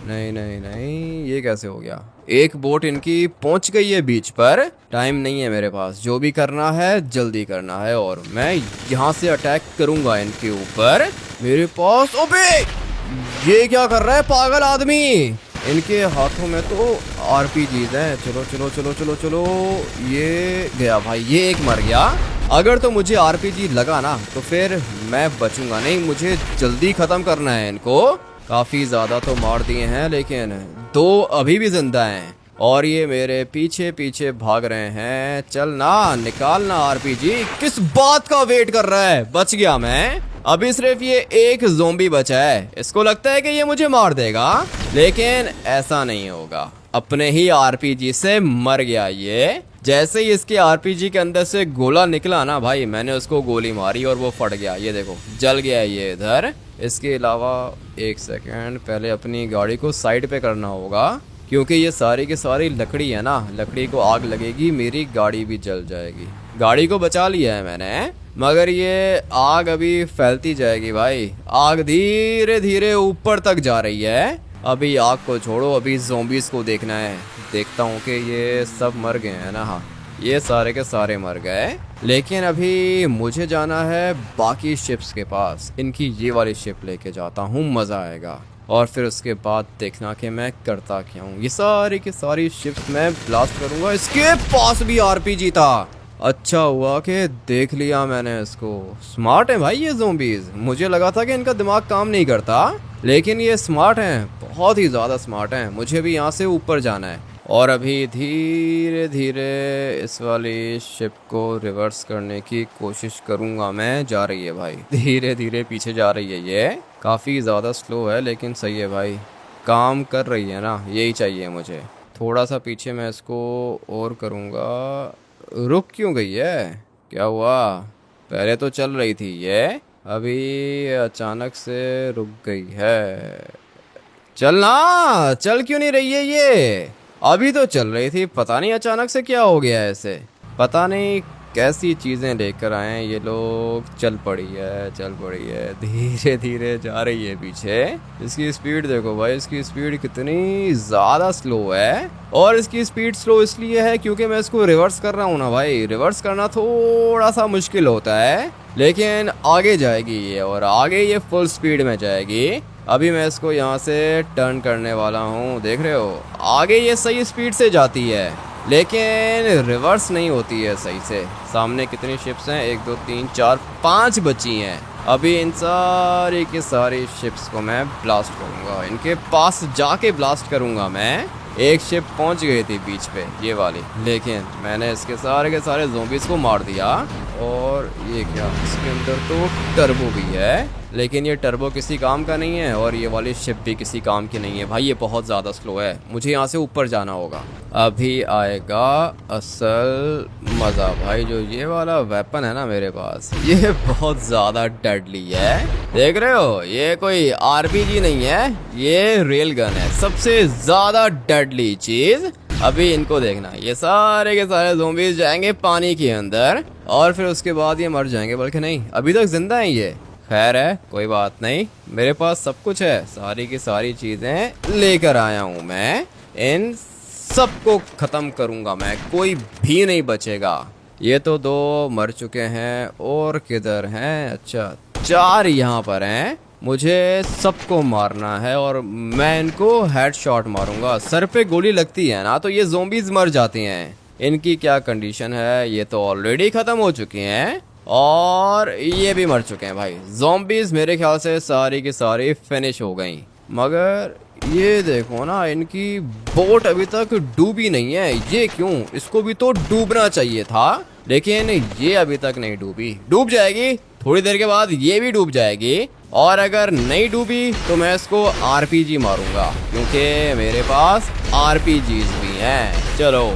नहीं नहीं नहीं, ये कैसे हो गया? एक बोट इनकी पहुंच गई है बीच पर। टाइम नहीं है मेरे पास, जो भी करना है जल्दी करना है, और मैं यहाँ से अटैक करूंगा इनके ऊपर। मेरे पास, अबे ये क्या कर रहा है पागल आदमी? इनके हाथों में तो आरपीजीज हैं। चलो चलो चलो चलो चलो, ये गया भाई, ये एक मर गया। अगर तो मुझे आरपीजी लगा ना तो फिर मैं बचूंगा नहीं, मुझे जल्दी खत्म करना है इनको। काफी ज्यादा तो मार दिए हैं, लेकिन दो अभी भी जिंदा हैं, और ये मेरे पीछे पीछे भाग रहे हैं। चल ना, निकालना आरपीजी। किस बात का वेट कर रहा है? बच गया मैं। अभी सिर्फ ये एक ज़ॉम्बी बचा है, इसको लगता है कि ये मुझे मार देगा, लेकिन ऐसा नहीं होगा। अपने ही आरपीजी से मर गया ये। जैसे ही इसके आरपीजी के अंदर से गोला निकला ना भाई, मैंने उसको गोली मारी और वो फट गया। ये देखो जल गया ये इधर। इसके अलावा एक सेकंड, पहले अपनी गाड़ी को साइड पे करना होगा, क्योंकि ये सारी की सारी लकड़ी है ना, लकड़ी को आग लगेगी, मेरी गाड़ी भी जल जाएगी। गाड़ी को बचा लिया है मैंने, मगर ये आग अभी फैलती जाएगी भाई। आग धीरे धीरे ऊपर तक जा रही है। अभी आग को छोड़ो, अभी ज़ॉम्बीज को देखना है। देखता हूँ कि ये सब मर गए हैं ना। हाँ, ये सारे के सारे मर गए, लेकिन अभी मुझे जाना है बाकी शिप्स के पास। इनकी ये वाली शिप लेके जाता हूँ, मज़ा आएगा। और फिर उसके बाद देखना कि मैं करता क्या हूँ। ये सारी की सारी शिप्स मैं ब्लास्ट करूँगा। इसके पास भी आरपीजी था। अच्छा हुआ कि देख लिया मैंने इसको। स्मार्ट है भाई ये ज़ॉम्बीज। मुझे लगा था कि इनका दिमाग काम नहीं करता, लेकिन ये स्मार्ट हैं, बहुत ही ज़्यादा स्मार्ट हैं। मुझे भी यहाँ से ऊपर जाना है। और अभी धीरे धीरे इस वाली शिप को रिवर्स करने की कोशिश करूँगा मैं। जा रही है भाई, धीरे धीरे पीछे जा रही है। ये काफ़ी ज़्यादा स्लो है, लेकिन सही है भाई, काम कर रही है ना, यही चाहिए मुझे। थोड़ा सा पीछे मैं इसको और करूँगा। रुक क्यों गई है? क्या हुआ? पहले तो चल रही थी ये, अभी अचानक से रुक गई है। चलना, चल क्यों नहीं रही है ये? अभी तो चल रही थी, पता नहीं अचानक से क्या हो गया है इसे। पता नहीं कैसी चीज़ें लेकर आए हैं ये लोग। चल पड़ी है, धीरे धीरे जा रही है पीछे। इसकी स्पीड देखो भाई, इसकी स्पीड कितनी ज़्यादा स्लो है। और इसकी स्पीड स्लो इसलिए है क्योंकि मैं इसको रिवर्स कर रहा हूँ ना भाई। रिवर्स करना थोड़ा सा मुश्किल होता है, लेकिन आगे जाएगी ये, और आगे ये फुल स्पीड में जाएगी। अभी मैं इसको यहाँ से टर्न करने वाला हूँ, देख रहे हो? आगे ये सही स्पीड से जाती है, लेकिन रिवर्स नहीं होती है सही से। सामने कितनी शिप्स हैं? 1 2 3 4 5 बची हैं। अभी इन सारी की सारी शिप्स को मैं ब्लास्ट करूँगा, इनके पास जाके ब्लास्ट करूँगा मैं। एक शिप पहुँच गई थी बीच पे, ये वाली, लेकिन मैंने इसके सारे के सारे ज़ॉम्बीज़ को मार दिया। और ये क्या, इसके अंदर तो टर्बो भी है, लेकिन ये टर्बो किसी काम का नहीं है, और ये वाली शिप भी किसी काम की नहीं है भाई। ये बहुत ज़्यादा स्लो है, मुझे यहाँ से ऊपर जाना होगा। अभी आएगा असल मज़ा भाई। जो ये वाला वेपन है ना मेरे पास, ये बहुत ज़्यादा डेडली है। देख रहे हो, ये कोई आरपीजी नहीं है, ये रेल गन है, सबसे ज़्यादा डेडली चीज़। अभी इनको देखना, ये सारे के सारे ज़ॉम्बीज़ जाएंगे पानी के अंदर, और फिर उसके बाद ये मर जाएंगे। बल्कि नहीं, अभी तक जिंदा हैं ये। खैर है, कोई बात नहीं, मेरे पास सब कुछ है। सारी की सारी चीज़ें लेकर आया हूँ मैं। इन सबको ख़त्म करूँगा मैं, कोई भी नहीं बचेगा। ये तो 2 मर चुके हैं, और किधर हैं? अच्छा, 4 यहाँ पर हैं। मुझे सबको मारना है, और मैं इनको हेडशॉट मारूंगा। सर पे गोली लगती है ना तो ये ज़ॉम्बीज़ मर जाती हैं। इनकी क्या कंडीशन है? ये तो ऑलरेडी ख़त्म हो चुकी हैं, और ये भी मर चुके हैं भाई। ज़ॉम्बीज़ मेरे ख्याल से सारी की सारी फिनिश हो गई। मगर ये देखो ना, इनकी बोट अभी तक डूबी नहीं है। ये क्यों? इसको भी तो डूबना चाहिए था, लेकिन ये अभी तक नहीं डूबी। डूब जाएगी थोड़ी देर के बाद, ये भी डूब जाएगी। और अगर नहीं डूबी तो मैं इसको आरपीजी मारूंगा, क्योंकि मेरे पास आरपीजीज भी हैं। चलो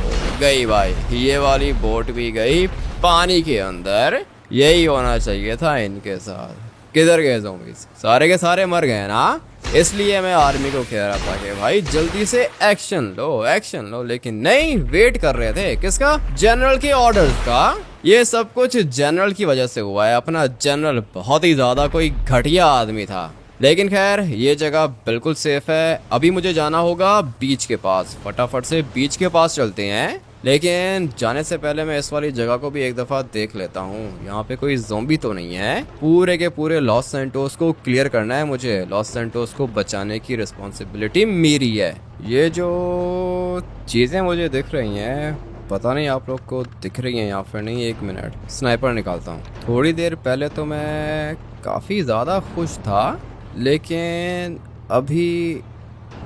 गई भाई, ये वाली बोट भी गई पानी के अंदर। यही होना चाहिए था इनके साथ। किधर गए ज़ॉम्बीज़? सारे के सारे मर गए ना। इसलिए मैं आर्मी को कह रहा था कि भाई जल्दी से एक्शन लो, एक्शन लो, लेकिन नहीं, वेट कर रहे थे। किसका? जनरल के ऑर्डर्स का। ये सब कुछ जनरल की वजह से हुआ है। अपना जनरल बहुत ही ज़्यादा कोई घटिया आदमी था। लेकिन खैर, ये जगह बिल्कुल सेफ है। अभी मुझे जाना होगा बीच के पास। फटाफट से बीच के पास चलते हैं, लेकिन जाने से पहले मैं इस वाली जगह को भी एक दफ़ा देख लेता हूँ। यहाँ पे कोई ज़ॉम्बी तो नहीं है। पूरे के पूरे लॉस सैंटोस को क्लियर करना है मुझे। लॉस सैंटोस को बचाने की रिस्पॉन्सिबिलिटी मेरी है। ये जो चीज़ें मुझे दिख रही हैं, पता नहीं आप लोग को दिख रही हैं या फिर नहीं। 1 मिनट, स्नाइपर निकालता हूँ। थोड़ी देर पहले तो मैं काफ़ी ज़्यादा खुश था, लेकिन अभी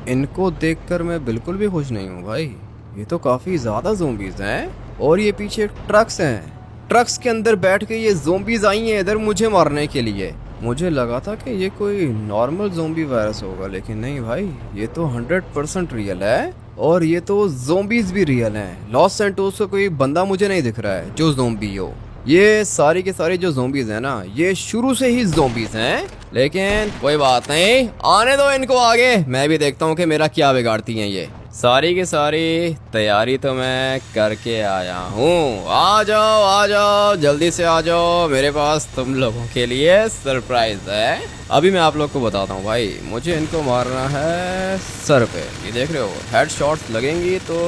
इनको देखकर मैं बिल्कुल भी खुश नहीं हूँ भाई। ये तो काफ़ी ज़्यादा ज़ॉम्बीज़ हैं, और ये पीछे ट्रक्स हैं। ट्रक्स के अंदर बैठ के ये ज़ॉम्बीज़ आई हैं इधर मुझे मारने के लिए। मुझे लगा था कि ये कोई नॉर्मल ज़ॉम्बी वायरस होगा, लेकिन नहीं भाई, ये तो 100% रियल है। और ये तो ज़ॉम्बीज़ भी रियल हैं। लॉस सैंटोस का कोई बंदा मुझे नहीं दिख रहा है जो ज़ॉम्बी हो। ये सारी के सारी जो ज़ोंबीज हैं ना, ये शुरू से ही ज़ोंबीज हैं। लेकिन कोई बात नहीं, आने दो इनको आगे, मैं भी देखता हूँ कि मेरा क्या बिगाड़ती हैं ये। सारी की सारी तैयारी तो मैं करके आया हूँ। आ जाओ जल्दी से आ जाओ, मेरे पास तुम लोगों के लिए सरप्राइज है। अभी मैं आप लोग को बताता हूँ भाई, मुझे इनको मारना है सर पे। ये देख रहे हो, हेड शॉट्स लगेंगी तो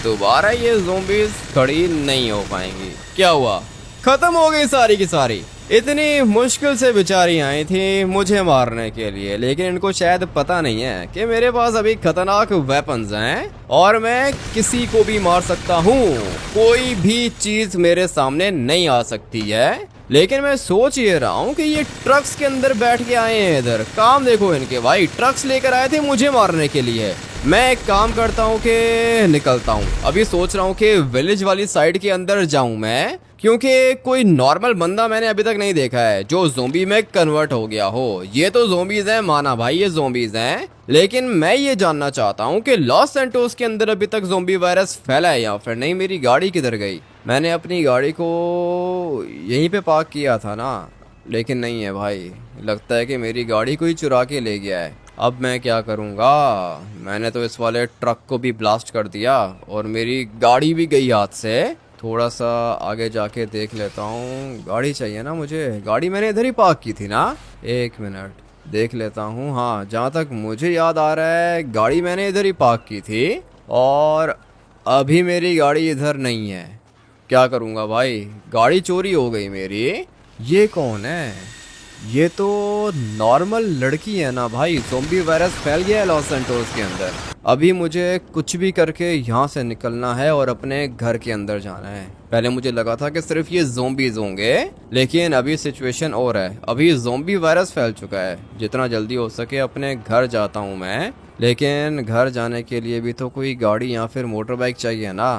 दोबारा ये ज़ोंबीज खड़ी नहीं हो पाएंगी। क्या हुआ, खत्म हो गई सारी की सारी। इतनी मुश्किल से बेचारी आई थी मुझे मारने के लिए, लेकिन इनको शायद पता नहीं है कि मेरे पास अभी खतरनाक वेपन्स हैं और मैं किसी को भी मार सकता हूँ। कोई भी चीज मेरे सामने नहीं आ सकती है। लेकिन मैं सोच ये रहा हूँ कि ये ट्रक्स के अंदर बैठ के आए हैं इधर। काम देखो इनके भाई, ट्रक्स लेकर आए थे मुझे मारने के लिए। मैं एक काम करता हूँ कि निकलता हूँ। अभी सोच रहा हूँ कि विलेज वाली साइड के अंदर जाऊँ मैं, क्योंकि कोई नॉर्मल बंदा मैंने अभी तक नहीं देखा है जो ज़ोंबी में कन्वर्ट हो गया हो। ये तो ज़ोंबीज हैं, माना भाई ये ज़ोंबीज हैं, लेकिन मैं ये जानना चाहता हूँ कि लॉस सैंटोस के अंदर अभी तक ज़ोंबी वायरस फैला है या फिर नहीं। मेरी गाड़ी किधर गई? मैंने अपनी गाड़ी को यहीं पे पार्क किया था ना, लेकिन नहीं है भाई। लगता है कि मेरी गाड़ी कोई चुरा के ले गया है। अब मैं क्या करूँगा? मैंने तो इस वाले ट्रक को भी ब्लास्ट कर दिया और मेरी गाड़ी भी गई हाथ से। थोड़ा सा आगे जाके देख लेता हूँ, गाड़ी चाहिए ना मुझे। गाड़ी मैंने इधर ही पार्क की थी ना। एक मिनट देख लेता हूँ। हाँ, जहाँ तक मुझे याद आ रहा है गाड़ी मैंने इधर ही पार्क की थी और अभी मेरी गाड़ी इधर नहीं है। क्या करूँगा भाई, गाड़ी चोरी हो गई मेरी। ये कौन है? ये तो नॉर्मल लड़की है ना भाई। ज़ोंबी वायरस फैल गया है लॉस सैंटोस के अंदर। अभी मुझे कुछ भी करके यहाँ से निकलना है और अपने घर के अंदर जाना है। पहले मुझे लगा था कि सिर्फ ये ज़ोंबीज होंगे, लेकिन अभी सिचुएशन और है। अभी ज़ोंबी वायरस फैल चुका है। जितना जल्दी हो सके अपने घर जाता हूँ मैं, लेकिन घर जाने के लिए भी तो कोई गाड़ी या फिर मोटर बाइक चाहिए ना।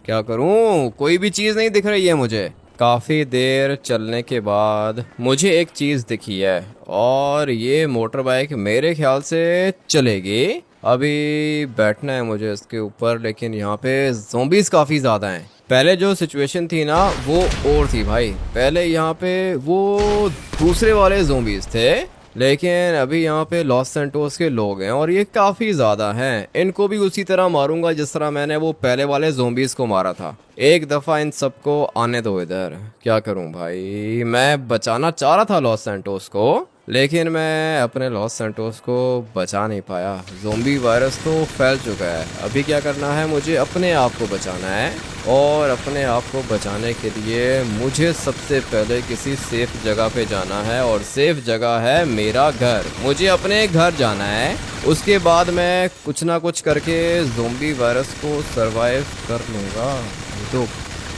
क्या करूँ, कोई भी चीज़ नहीं दिख रही है मुझे। काफ़ी देर चलने के बाद मुझे एक चीज़ दिखी है और ये मोटर बाइक मेरे ख्याल से चलेगी। अभी बैठना है मुझे इसके ऊपर, लेकिन यहाँ पे ज़ोंबीज़ काफ़ी ज़्यादा हैं। पहले जो सिचुएशन थी ना वो और थी भाई। पहले यहाँ पे वो दूसरे वाले ज़ोंबीज़ थे, लेकिन अभी यहाँ पे लॉस सैंटोस के लोग हैं और ये काफ़ी ज़्यादा हैं। इनको भी उसी तरह मारूंगा जिस तरह मैंने वो पहले वाले ज़ोंबीज़ को मारा था। एक दफ़ा इन सबको आने दो इधर। क्या करूं भाई, मैं बचाना चाह रहा था लॉस सैंटोस को, लेकिन मैं अपने लॉस सैंटोस को बचा नहीं पाया। ज़ोंबी वायरस तो फैल चुका है। अभी क्या करना है, मुझे अपने आप को बचाना है और अपने आप को बचाने के लिए मुझे सबसे पहले किसी सेफ जगह पे जाना है और सेफ जगह है मेरा घर। मुझे अपने घर जाना है, उसके बाद मैं कुछ ना कुछ करके ज़ोंबी वायरस को सरवाइव कर लूँगा। ये तो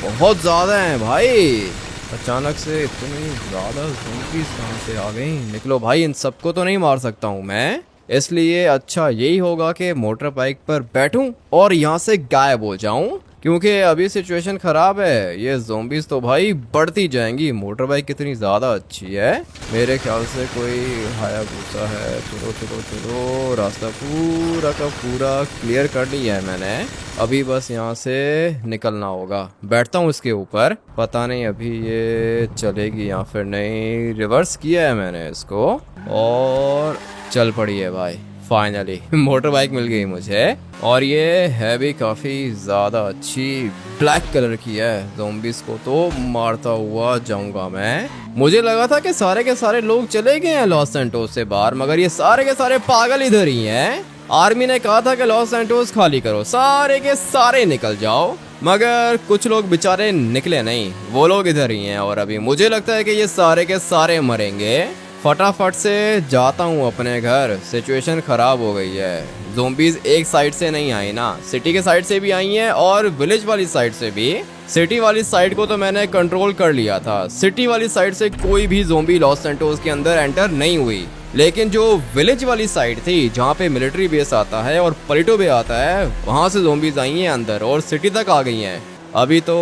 बहुत ज़्यादा हैं भाई। अचानक से इतनी ज़्यादा ज़ोंबीज़ कहाँ से आ गई? निकलो भाई, इन सबको तो नहीं मार सकता हूँ मैं, इसलिए अच्छा यही होगा कि मोटर बाइक पर बैठूं और यहाँ से गायब हो जाऊं, क्योंकि अभी सिचुएशन ख़राब है। ये ज़ोंबीज़ तो भाई बढ़ती जाएंगी। मोटर बाइक कितनी ज़्यादा अच्छी है। मेरे ख्याल से कोई हायाबुसा है। चलो चलो चलो, रास्ता पूरा का पूरा क्लियर कर लिया है मैंने। अभी बस यहाँ से निकलना होगा। बैठता हूँ इसके ऊपर, पता नहीं अभी ये चलेगी या फिर नहीं। रिवर्स किया है मैंने इसको और चल पड़ी है भाई। फाइनली मोटर बाइक मिल गई मुझे और ये है भी काफ़ी ज़्यादा अच्छी, ब्लैक कलर की है। ज़ोंबीज़ को तो मारता हुआ जाऊंगा मैं। मुझे लगा था कि सारे के सारे लोग चले गए हैं लॉस सैंटोस से बाहर, मगर ये सारे के सारे पागल इधर ही हैं। आर्मी ने कहा था कि लॉस सैंटोस खाली करो, सारे के सारे निकल जाओ, मगर कुछ लोग बेचारे निकले नहीं। वो लोग इधर ही हैं और अभी मुझे लगता है कि ये सारे के सारे मरेंगे। फटाफट से जाता हूँ अपने घर। सिचुएशन ख़राब हो गई है। ज़ोंबीज़ एक साइड से नहीं आई ना, सिटी के साइड से भी आई हैं और विलेज वाली साइड से भी। सिटी वाली साइड को तो मैंने कंट्रोल कर लिया था। सिटी वाली साइड से कोई भी ज़ोंबी लॉस सैंटोस के अंदर एंटर नहीं हुई, लेकिन जो विलेज वाली साइड थी जहाँ पे मिलिट्री बेस आता है और पलिटो बे आता है, वहाँ से ज़ोंबीज़ आई हैं अंदर और सिटी तक आ गई हैं। अभी तो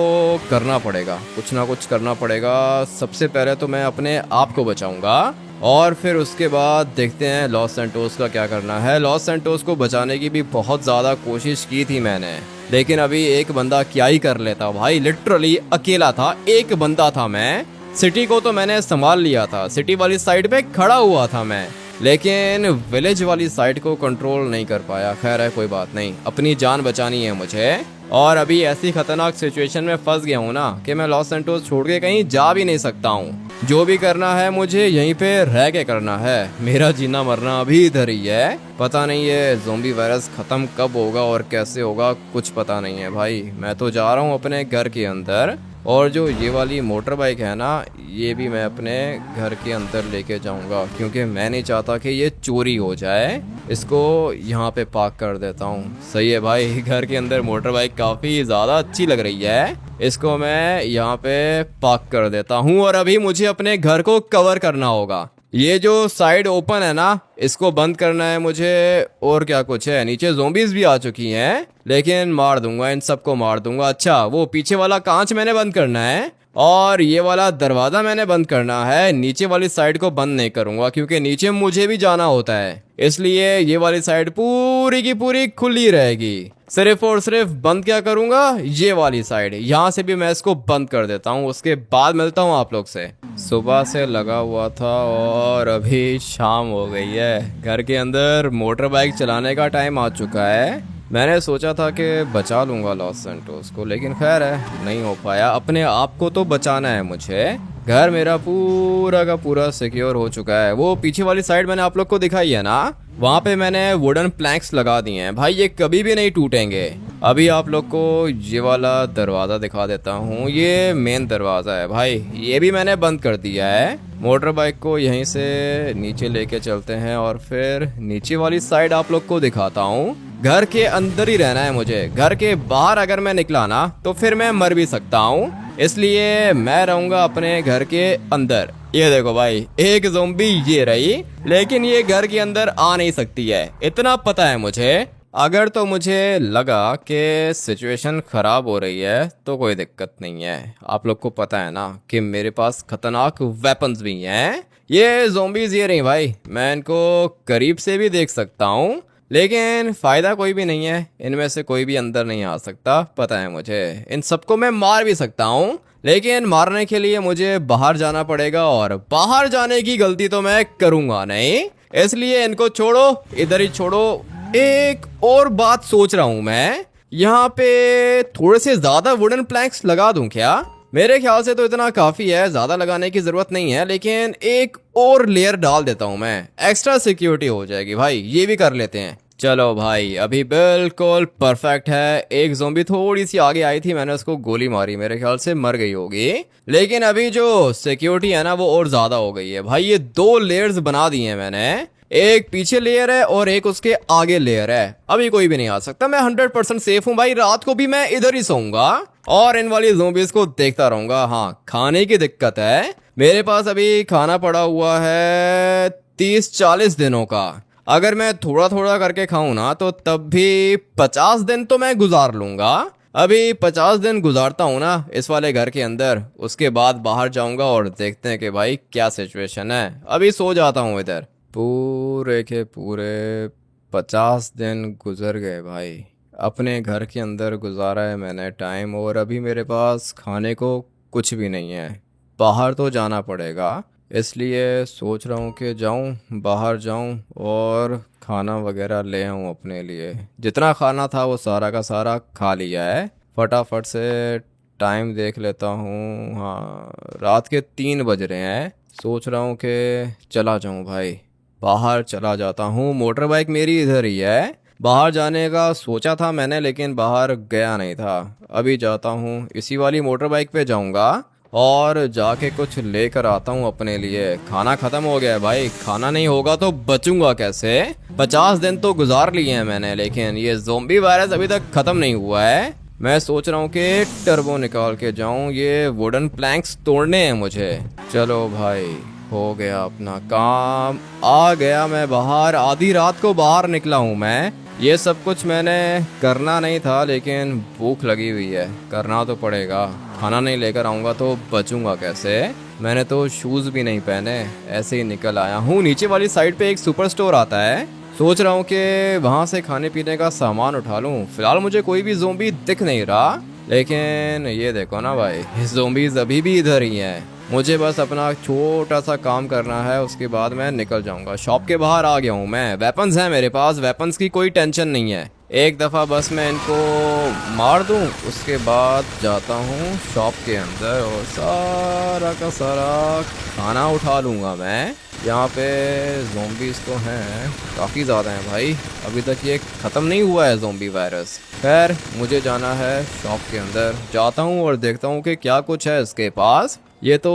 करना पड़ेगा, कुछ ना कुछ करना पड़ेगा। सबसे पहले तो मैं अपने आप को बचाऊंगा और फिर उसके बाद देखते हैं लॉस सैंटोस का क्या करना है। लॉस सैंटोस को बचाने की भी बहुत ज़्यादा कोशिश की थी मैंने, लेकिन अभी एक बंदा क्या ही कर लेता भाई, लिटरली अकेला था, एक बंदा था मैं। सिटी को तो मैंने संभाल लिया था, सिटी वाली साइड पे खड़ा हुआ था मैं, लेकिन विलेज वाली साइड को कंट्रोल नहीं कर पाया। खैर है, कोई बात नहीं, अपनी जान बचानी है मुझे। और अभी ऐसी खतरनाक सिचुएशन में फंस गया हूँ ना कि मैं लॉस सैंटोस छोड़ के कहीं जा भी नहीं सकता हूँ। जो भी करना है मुझे यहीं पे रह के करना है। मेरा जीना मरना अभी इधर ही है। पता नहीं ये ज़ोंबी वायरस खत्म कब होगा और कैसे होगा, कुछ पता नहीं है भाई। मैं तो जा रहा हूँ अपने घर के अंदर, और जो ये वाली मोटर बाइक है ना, ये भी मैं अपने घर के अंदर लेके जाऊंगा, क्योंकि मैं नहीं चाहता कि ये चोरी हो जाए। इसको यहाँ पे पार्क कर देता हूँ। सही है भाई, घर के अंदर मोटर बाइक काफ़ी ज़्यादा अच्छी लग रही है। इसको मैं यहाँ पे पार्क कर देता हूँ, और अभी मुझे अपने घर को कवर करना होगा। ये जो साइड ओपन है ना, इसको बंद करना है मुझे। और क्या कुछ है, नीचे ज़ोंबीज भी आ चुकी हैं, लेकिन मार दूंगा, इन सबको मार दूंगा। अच्छा, वो पीछे वाला कांच मैंने बंद करना है, और ये वाला दरवाजा मैंने बंद करना है। नीचे वाली साइड को बंद नहीं करूंगा, क्योंकि नीचे मुझे भी जाना होता है, इसलिए ये वाली साइड पूरी की पूरी खुली रहेगी। सिर्फ और सिर्फ बंद क्या करूंगा, ये वाली साइड, यहाँ से भी मैं इसको बंद कर देता हूँ। उसके बाद मिलता हूँ आप लोग से। सुबह से लगा हुआ था और अभी शाम हो गई है। घर के अंदर मोटर बाइक चलाने का टाइम आ चुका है। मैंने सोचा था कि बचा लूंगा लॉस सैंटोस को, लेकिन खैर है, नहीं हो पाया। अपने आप को तो बचाना है मुझे। घर मेरा पूरा का पूरा सिक्योर हो चुका है। वो पीछे वाली साइड मैंने आप लोग को दिखाई है ना, वहाँ पे मैंने वुडन प्लैंक्स लगा दिए हैं भाई, ये कभी भी नहीं टूटेंगे। अभी आप लोग को ये वाला दरवाज़ा दिखा देता हूँ। ये मेन दरवाज़ा है भाई, ये भी मैंने बंद कर दिया है। मोटर बाइक को यहीं से नीचे लेके चलते हैं, और फिर नीचे वाली साइड आप लोग को दिखाता हूँ। घर के अंदर ही रहना है मुझे। घर के बाहर अगर मैं निकला ना, तो फिर मैं मर भी सकता हूँ, इसलिए मैं रहूंगा अपने घर के अंदर। ये देखो भाई, एक ज़ोंबी ये रही, लेकिन ये घर के अंदर आ नहीं सकती है, इतना पता है मुझे। अगर तो मुझे लगा कि सिचुएशन ख़राब हो रही है तो कोई दिक्कत नहीं है। आप लोग को पता है ना कि मेरे पास खतरनाक वेपन्स भी हैं। ये ज़ोंबीज़ ये रही भाई, मैं इनको करीब से भी देख सकता हूँ, लेकिन फ़ायदा कोई भी नहीं है। इनमें से कोई भी अंदर नहीं आ सकता, पता है मुझे। इन सबको मैं मार भी सकता हूँ, लेकिन मारने के लिए मुझे बाहर जाना पड़ेगा, और बाहर जाने की गलती तो मैं करूँगा नहीं, इसलिए इनको छोड़ो, इधर ही छोड़ो। एक और बात सोच रहा हूँ मैं, यहाँ पे थोड़े से ज़्यादा वुडन प्लैंक्स लगा दूँ क्या? मेरे ख्याल से तो इतना काफ़ी है, ज़्यादा लगाने की ज़रूरत नहीं है, लेकिन एक और लेयर डाल देता हूँ मैं, एक्स्ट्रा सिक्योरिटी हो जाएगी भाई। ये भी कर लेते हैं। चलो भाई, अभी बिल्कुल परफेक्ट है। एक ज़ोंबी थोड़ी सी आगे आई थी, मैंने उसको गोली मारी, मेरे ख्याल से मर गई होगी, लेकिन अभी जो सिक्योरिटी है ना, वो और ज़्यादा हो गई है भाई। ये 2 लेयर्स बना दिए हैं मैंने, एक पीछे लेयर है और एक उसके आगे लेयर है। अभी कोई भी नहीं आ सकता, मैं 100% सेफ हूँ भाई। रात को भी मैं इधर ही सोऊंगा और इन वाली ज़ोंबीज़ को देखता रहूंगा। हाँ, खाने की दिक्कत है, मेरे पास अभी खाना पड़ा हुआ है 30-40 दिनों का। अगर मैं थोड़ा थोड़ा करके खाऊं ना, तो तब भी 50 दिन तो मैं गुजार लूंगा। अभी 50 दिन गुजारता हूँ ना इस वाले घर के अंदर, उसके बाद बाहर जाऊंगा और देखते हैं कि भाई क्या सिचुएशन है। अभी सो जाता हूँ इधर। पूरे के पूरे 50 दिन गुजर गए भाई, अपने घर के अंदर गुजारा है मैंने टाइम, और अभी मेरे पास खाने को कुछ भी नहीं है। बाहर तो जाना पड़ेगा, इसलिए सोच रहा हूँ कि जाऊँ, बाहर जाऊँ और खाना वगैरह ले आऊँ अपने लिए। जितना खाना था वो सारा का सारा खा लिया है। फटाफट से टाइम देख लेता हूँ। हाँ, रात के 3 बज रहे हैं। सोच रहा हूँ कि चला जाऊँ भाई, बाहर चला जाता हूँ। मोटर बाइक मेरी इधर ही है। बाहर जाने का सोचा था मैंने, लेकिन बाहर गया नहीं था। अभी जाता हूँ, इसी वाली मोटर बाइक पे जाऊँगा और जाके कुछ लेकर आता हूँ अपने लिए। खाना ख़त्म हो गया है भाई, खाना नहीं होगा तो बचूंगा कैसे? 50 दिन तो गुजार लिए हैं मैंने, लेकिन ये ज़ोंबी वायरस अभी तक ख़त्म नहीं हुआ है। मैं सोच रहा हूँ कि टर्बो निकाल के जाऊँ, ये वुडन प्लैंक्स तोड़ने हैं मुझे। चलो भाई, हो गया अपना काम, आ गया मैं बाहर। आधी रात को बाहर निकला हूँ मैं। ये सब कुछ मैंने करना नहीं था, लेकिन भूख लगी हुई है, करना तो पड़ेगा। खाना नहीं लेकर आऊँगा तो बचूंगा कैसे? मैंने तो शूज़ भी नहीं पहने, ऐसे ही निकल आया हूँ। नीचे वाली साइड पे एक सुपर स्टोर आता है, सोच रहा हूँ कि वहाँ से खाने पीने का सामान उठा लूँ। फिलहाल मुझे कोई भी ज़ोंबी दिख नहीं रहा, लेकिन ये देखो ना भाई, ज़ोंबीज़ अभी भी इधर ही हैं। मुझे बस अपना छोटा सा काम करना है, उसके बाद मैं निकल जाऊंगा। शॉप के बाहर आ गया हूँ मैं। वेपन्स हैं मेरे पास, वेपन्स की कोई टेंशन नहीं है। एक दफ़ा बस मैं इनको मार दूँ, उसके बाद जाता हूँ शॉप के अंदर और सारा का सारा खाना उठा लूँगा मैं। यहाँ पे ज़ोंबीज़ तो हैं, काफ़ी ज़्यादा हैं भाई। अभी तक ये ख़त्म नहीं हुआ है ज़ोंबी वायरस। खैर, मुझे जाना है शॉप के अंदर। जाता हूँ और देखता हूँ कि क्या कुछ है इसके पास। ये तो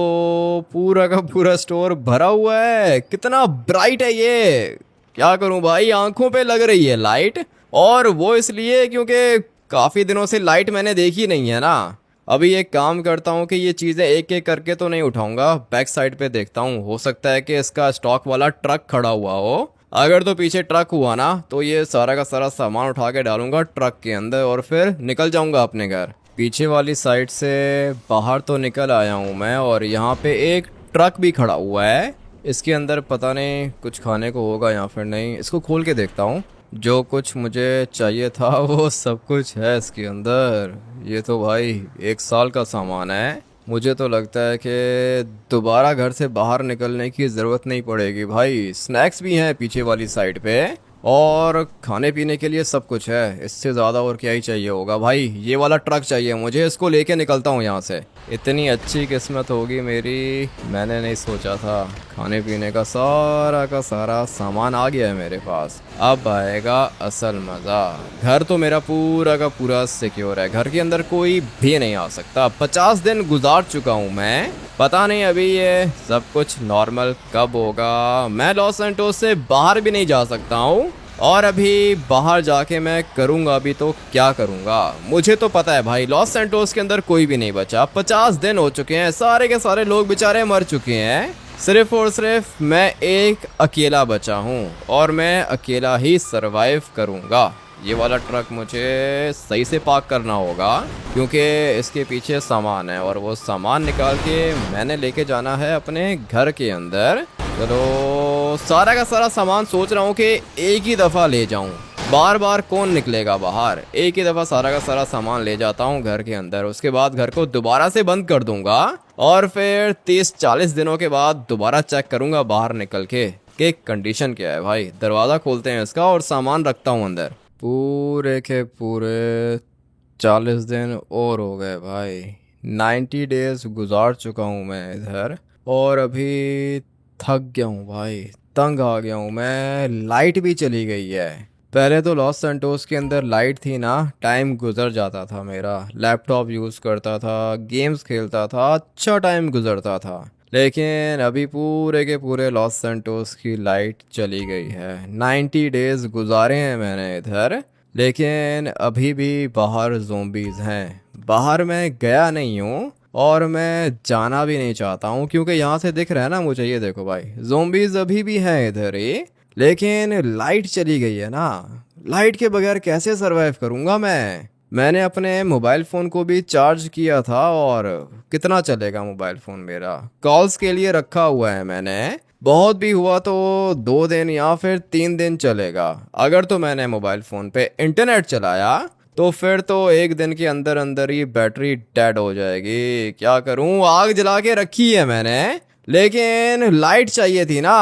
पूरा का पूरा स्टोर भरा हुआ है। कितना ब्राइट है ये! क्या करूं भाई, आंखों पे लग रही है लाइट, और वो इसलिए क्योंकि काफ़ी दिनों से लाइट मैंने देखी नहीं है ना। अभी एक काम करता हूँ कि ये चीज़ें एक एक करके तो नहीं उठाऊंगा, बैक साइड पे देखता हूँ। हो सकता है कि इसका स्टॉक वाला ट्रक खड़ा हुआ हो। अगर तो पीछे ट्रक हुआ ना, तो ये सारा का सारा सामान उठा के डालूंगा ट्रक के अंदर और फिर निकल जाऊंगा अपने घर। पीछे वाली साइड से बाहर तो निकल आया हूँ मैं, और यहाँ पे एक ट्रक भी खड़ा हुआ है। इसके अंदर पता नहीं कुछ खाने को होगा या फिर नहीं। इसको खोल के देखता हूँ। जो कुछ मुझे चाहिए था वो सब कुछ है इसके अंदर। ये तो भाई 1 साल का सामान है। मुझे तो लगता है कि दोबारा घर से बाहर निकलने की ज़रूरत नहीं पड़ेगी भाई। स्नैक्स भी हैं पीछे वाली साइड पे, और खाने पीने के लिए सब कुछ है। इससे ज़्यादा और क्या ही चाहिए होगा भाई। ये वाला ट्रक चाहिए मुझे, इसको लेके निकलता हूँ यहाँ से। इतनी अच्छी किस्मत होगी मेरी, मैंने नहीं सोचा था। खाने पीने का सारा सामान आ गया है मेरे पास। अब आएगा असल मज़ा। घर तो मेरा पूरा का पूरा सिक्योर है, घर के अंदर कोई भी नहीं आ सकता। 50 दिन गुजार चुका हूँ मैं। पता नहीं अभी ये सब कुछ नॉर्मल कब होगा। मैं लॉस सैंटोस से बाहर भी नहीं जा सकता हूँ, और अभी बाहर जाके मैं करूँगा भी तो क्या करूँगा। मुझे तो पता है भाई, लॉस सैंटोस के अंदर कोई भी नहीं बचा। 50 दिन हो चुके हैं, सारे के सारे लोग बेचारे मर चुके हैं। सिर्फ और सिर्फ मैं एक अकेला बचा हूँ, और मैं अकेला ही सरवाइव करूँगा। ये वाला ट्रक मुझे सही से पार्क करना होगा, क्योंकि इसके पीछे सामान है, और वो सामान निकाल के मैंने लेके जाना है अपने घर के अंदर। चलो, सारा का सारा सामान सोच रहा हूँ कि एक ही दफ़ा ले जाऊँ। बार बार कौन निकलेगा बाहर। एक ही दफ़ा सारा का सारा सामान ले जाता हूँ घर के अंदर। उसके बाद घर को दोबारा से बंद कर दूंगा, और फिर 30-40 दिनों के बाद दोबारा चेक करूँगा बाहर निकल के कि कंडीशन क्या है भाई। दरवाज़ा खोलते हैं इसका और सामान रखता हूँ अंदर। पूरे के पूरे 40 दिन और हो गए भाई। 90 डेज गुजार चुका हूँ मैं इधर, और अभी थक गया हूँ भाई, तंग आ गया हूँ मैं। लाइट भी चली गई है। पहले तो लॉस सैंटोस के अंदर लाइट थी ना, टाइम गुजर जाता था मेरा। लैपटॉप यूज़ करता था, गेम्स खेलता था, अच्छा टाइम गुजरता था। लेकिन अभी पूरे के पूरे लॉस सैंटोस की लाइट चली गई है। 90 डेज गुजारे हैं मैंने इधर, लेकिन अभी भी बाहर ज़ोंबीज़ हैं। बाहर मैं गया नहीं हूँ, और मैं जाना भी नहीं चाहता हूँ, क्योंकि यहाँ से दिख रहा है ना मुझे। ये देखो भाई, ज़ोंबीज़ अभी भी हैं इधर ही, लेकिन लाइट चली गई है ना। लाइट के बगैर कैसे सरवाइव करूँगा मैं। मैंने अपने मोबाइल फ़ोन को भी चार्ज किया था, और कितना चलेगा मोबाइल फ़ोन मेरा। कॉल्स के लिए रखा हुआ है मैंने, बहुत भी हुआ तो 2 दिन या फिर 3 दिन चलेगा। अगर तो मैंने मोबाइल फ़ोन पे इंटरनेट चलाया तो फिर तो 1 दिन के अंदर अंदर ही बैटरी डेड हो जाएगी। क्या करूं, आग जला के रखी है मैंने, लेकिन लाइट चाहिए थी ना।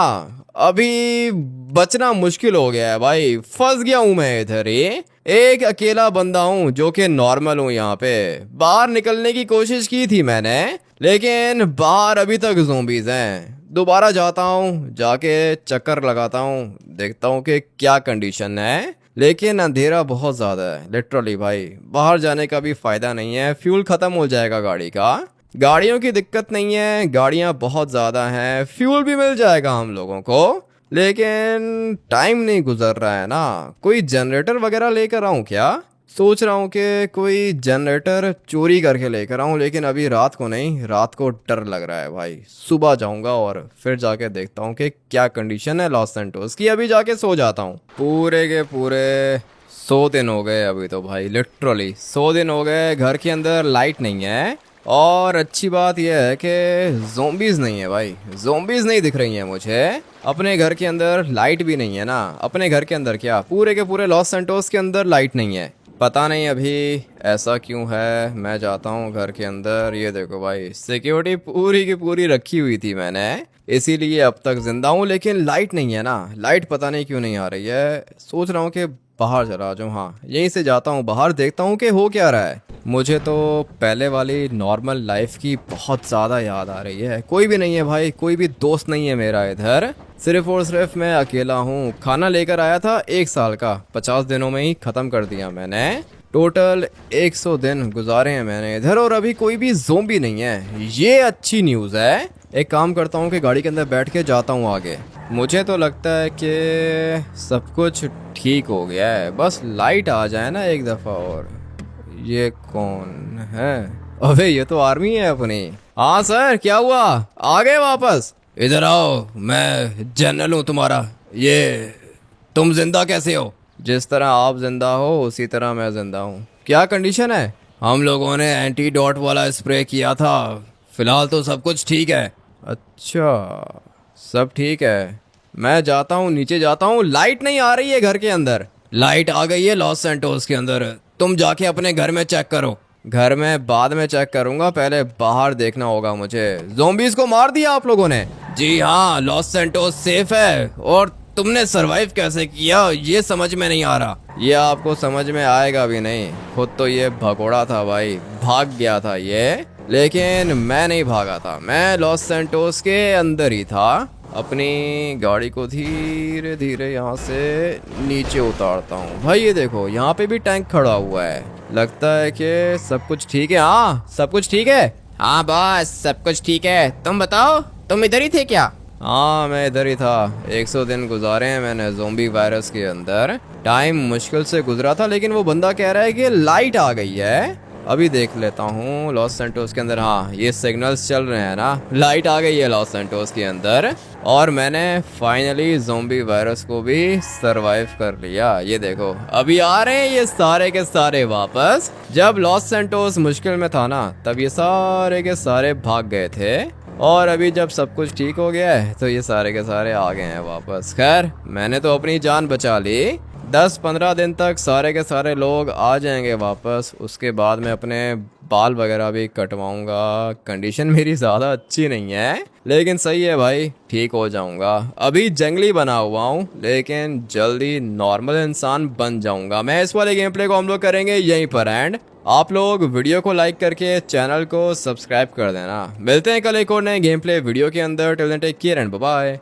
अभी बचना मुश्किल हो गया है भाई, फंस गया हूं मैं इधर ही। एक अकेला बंदा हूं जो कि नॉर्मल हूं यहाँ पे। बाहर निकलने की कोशिश की थी मैंने, लेकिन बाहर अभी तक ज़ोंबीज़ हैं। दोबारा जाता हूँ, जाके चक्कर लगाता हूँ, देखता हूँ कि क्या कंडीशन है। लेकिन अंधेरा बहुत ज़्यादा है लिटरली भाई। बाहर जाने का भी फ़ायदा नहीं है, फ्यूल ख़त्म हो जाएगा गाड़ी का। गाड़ियों की दिक्कत नहीं है, गाड़ियाँ बहुत ज़्यादा हैं, फ्यूल भी मिल जाएगा हम लोगों को, लेकिन टाइम नहीं गुजर रहा है ना। कोई जनरेटर वगैरह लेकर आऊँ क्या? सोच रहा हूँ कि कोई जनरेटर चोरी करके लेकर आऊँ, लेकिन अभी रात को नहीं, रात को डर लग रहा है भाई। सुबह जाऊँगा और फिर जाके देखता हूँ कि क्या कंडीशन है लॉस सैंटोस की। अभी जाके सो जाता हूँ। पूरे के पूरे 100 दिन हो गए अभी तो भाई, लिटरली 100 दिन हो गए। घर के अंदर लाइट नहीं है, और अच्छी बात यह है कि ज़ोंबीज़ नहीं है भाई, ज़ोंबीज़ नहीं दिख रही हैं मुझे। अपने घर के अंदर लाइट भी नहीं है ना, अपने घर के अंदर क्या पूरे के पूरे लॉस सैंटोस के अंदर लाइट नहीं है। पता नहीं अभी ऐसा क्यों है। मैं जाता हूँ घर के अंदर। ये देखो भाई, सिक्योरिटी पूरी की पूरी रखी हुई थी मैंने, इसीलिए अब तक जिंदा हूँ। लेकिन लाइट नहीं है ना, लाइट पता नहीं क्यों नहीं आ रही है। सोच रहा हूँ कि बाहर चला जाऊँ। हाँ, यहीं से जाता हूँ बाहर, देखता हूँ कि हो क्या रहा है। मुझे तो पहले वाली नॉर्मल लाइफ की बहुत ज़्यादा याद आ रही है। कोई भी नहीं है भाई, कोई भी दोस्त नहीं है मेरा इधर, सिर्फ और सिर्फ मैं अकेला हूँ। खाना लेकर आया था 1 साल का, 50 दिनों में ही ख़त्म कर दिया मैंने। टोटल 100 दिन गुजारे हैं मैंने इधर, और अभी कोई भी ज़ोंबी नहीं है। ये अच्छी न्यूज़ है। एक काम करता हूँ कि गाड़ी के अंदर बैठ के जाता हूँ आगे। मुझे तो लगता है कि सब कुछ ठीक हो गया है, बस लाइट आ जाए ना एक दफ़ा और। ये कौन है? अबे ये तो आर्मी है अपनी। हाँ सर, क्या हुआ? आ गए वापस? इधर आओ, मैं जनरल हूँ तुम्हारा। ये तुम जिंदा कैसे हो? जिस तरह आप जिंदा हो उसी तरह मैं जिंदा हूँ। क्या कंडीशन है? हम लोगों ने एंटीडोट वाला स्प्रे किया था, फिलहाल तो सब कुछ ठीक है। अच्छा, सब ठीक है। मैं जाता हूँ, नीचे जाता हूँ। लाइट नहीं आ रही है घर के अंदर। लाइट आ गई है लॉस सैंटोस के अंदर, तुम जाके अपने घर में चेक करो। घर में बाद में चेक करूंगा, पहले बाहर देखना होगा मुझे। ज़ोंबीज को मार दिया आप लोगों ने? जी हाँ, लॉस सैंटोस सेफ है। और तुमने सरवाइव कैसे किया ये समझ में नहीं आ रहा। ये आपको समझ में आएगा भी नहीं। खुद तो ये भगोड़ा था भाई, भाग गया था ये, लेकिन मैं नहीं भागा था। मैं लॉस सैंटोस के अंदर ही था। अपनी गाड़ी को धीरे धीरे यहाँ से नीचे उतारता हूँ। भाई ये देखो, यहाँ पे भी टैंक खड़ा हुआ है। लगता है कि सब कुछ ठीक है। हाँ, सब कुछ ठीक है। हाँ बॉस, सब कुछ ठीक है। तुम बताओ, तुम इधर ही थे क्या? हाँ, मैं इधर ही था। 100 दिन गुजारे हैं मैंने ज़ोंबी वायरस के अंदर। टाइम मुश्किल से गुजरा था, लेकिन वो बंदा कह रहा है कि लाइट आ गई है। अभी देख लेता हूँ लॉस सैंटोस के अंदर। हाँ, ये सिग्नल्स चल रहे हैं ना, लाइट आ गई है लॉस सैंटोस के अंदर। और मैंने फाइनली ज़ोंबी वायरस को भी सरवाइव कर लिया। ये देखो, अभी आ रहे हैं ये सारे के सारे वापस। जब लॉस सैंटोस मुश्किल में था ना, तब ये सारे के सारे भाग गए थे, और अभी जब सब कुछ ठीक हो गया है तो ये सारे के सारे आ गए हैं वापस। खैर, मैंने तो अपनी जान बचा ली। 10-15 दिन तक सारे के सारे लोग आ जाएंगे वापस। उसके बाद मैं अपने बाल वगैरह भी कटवाऊंगा। कंडीशन मेरी ज़्यादा अच्छी नहीं है, लेकिन सही है भाई, ठीक हो जाऊंगा। अभी जंगली बना हुआ हूँ, लेकिन जल्दी नॉर्मल इंसान बन जाऊंगा मैं। इस वाले गेम प्ले को हम लोग करेंगे यहीं पर एंड। आप लोग वीडियो को लाइक करके चैनल को सब्सक्राइब कर देना। मिलते हैं कल एक और नए गेम प्ले वीडियो के अंदर। Till then take care and bye bye.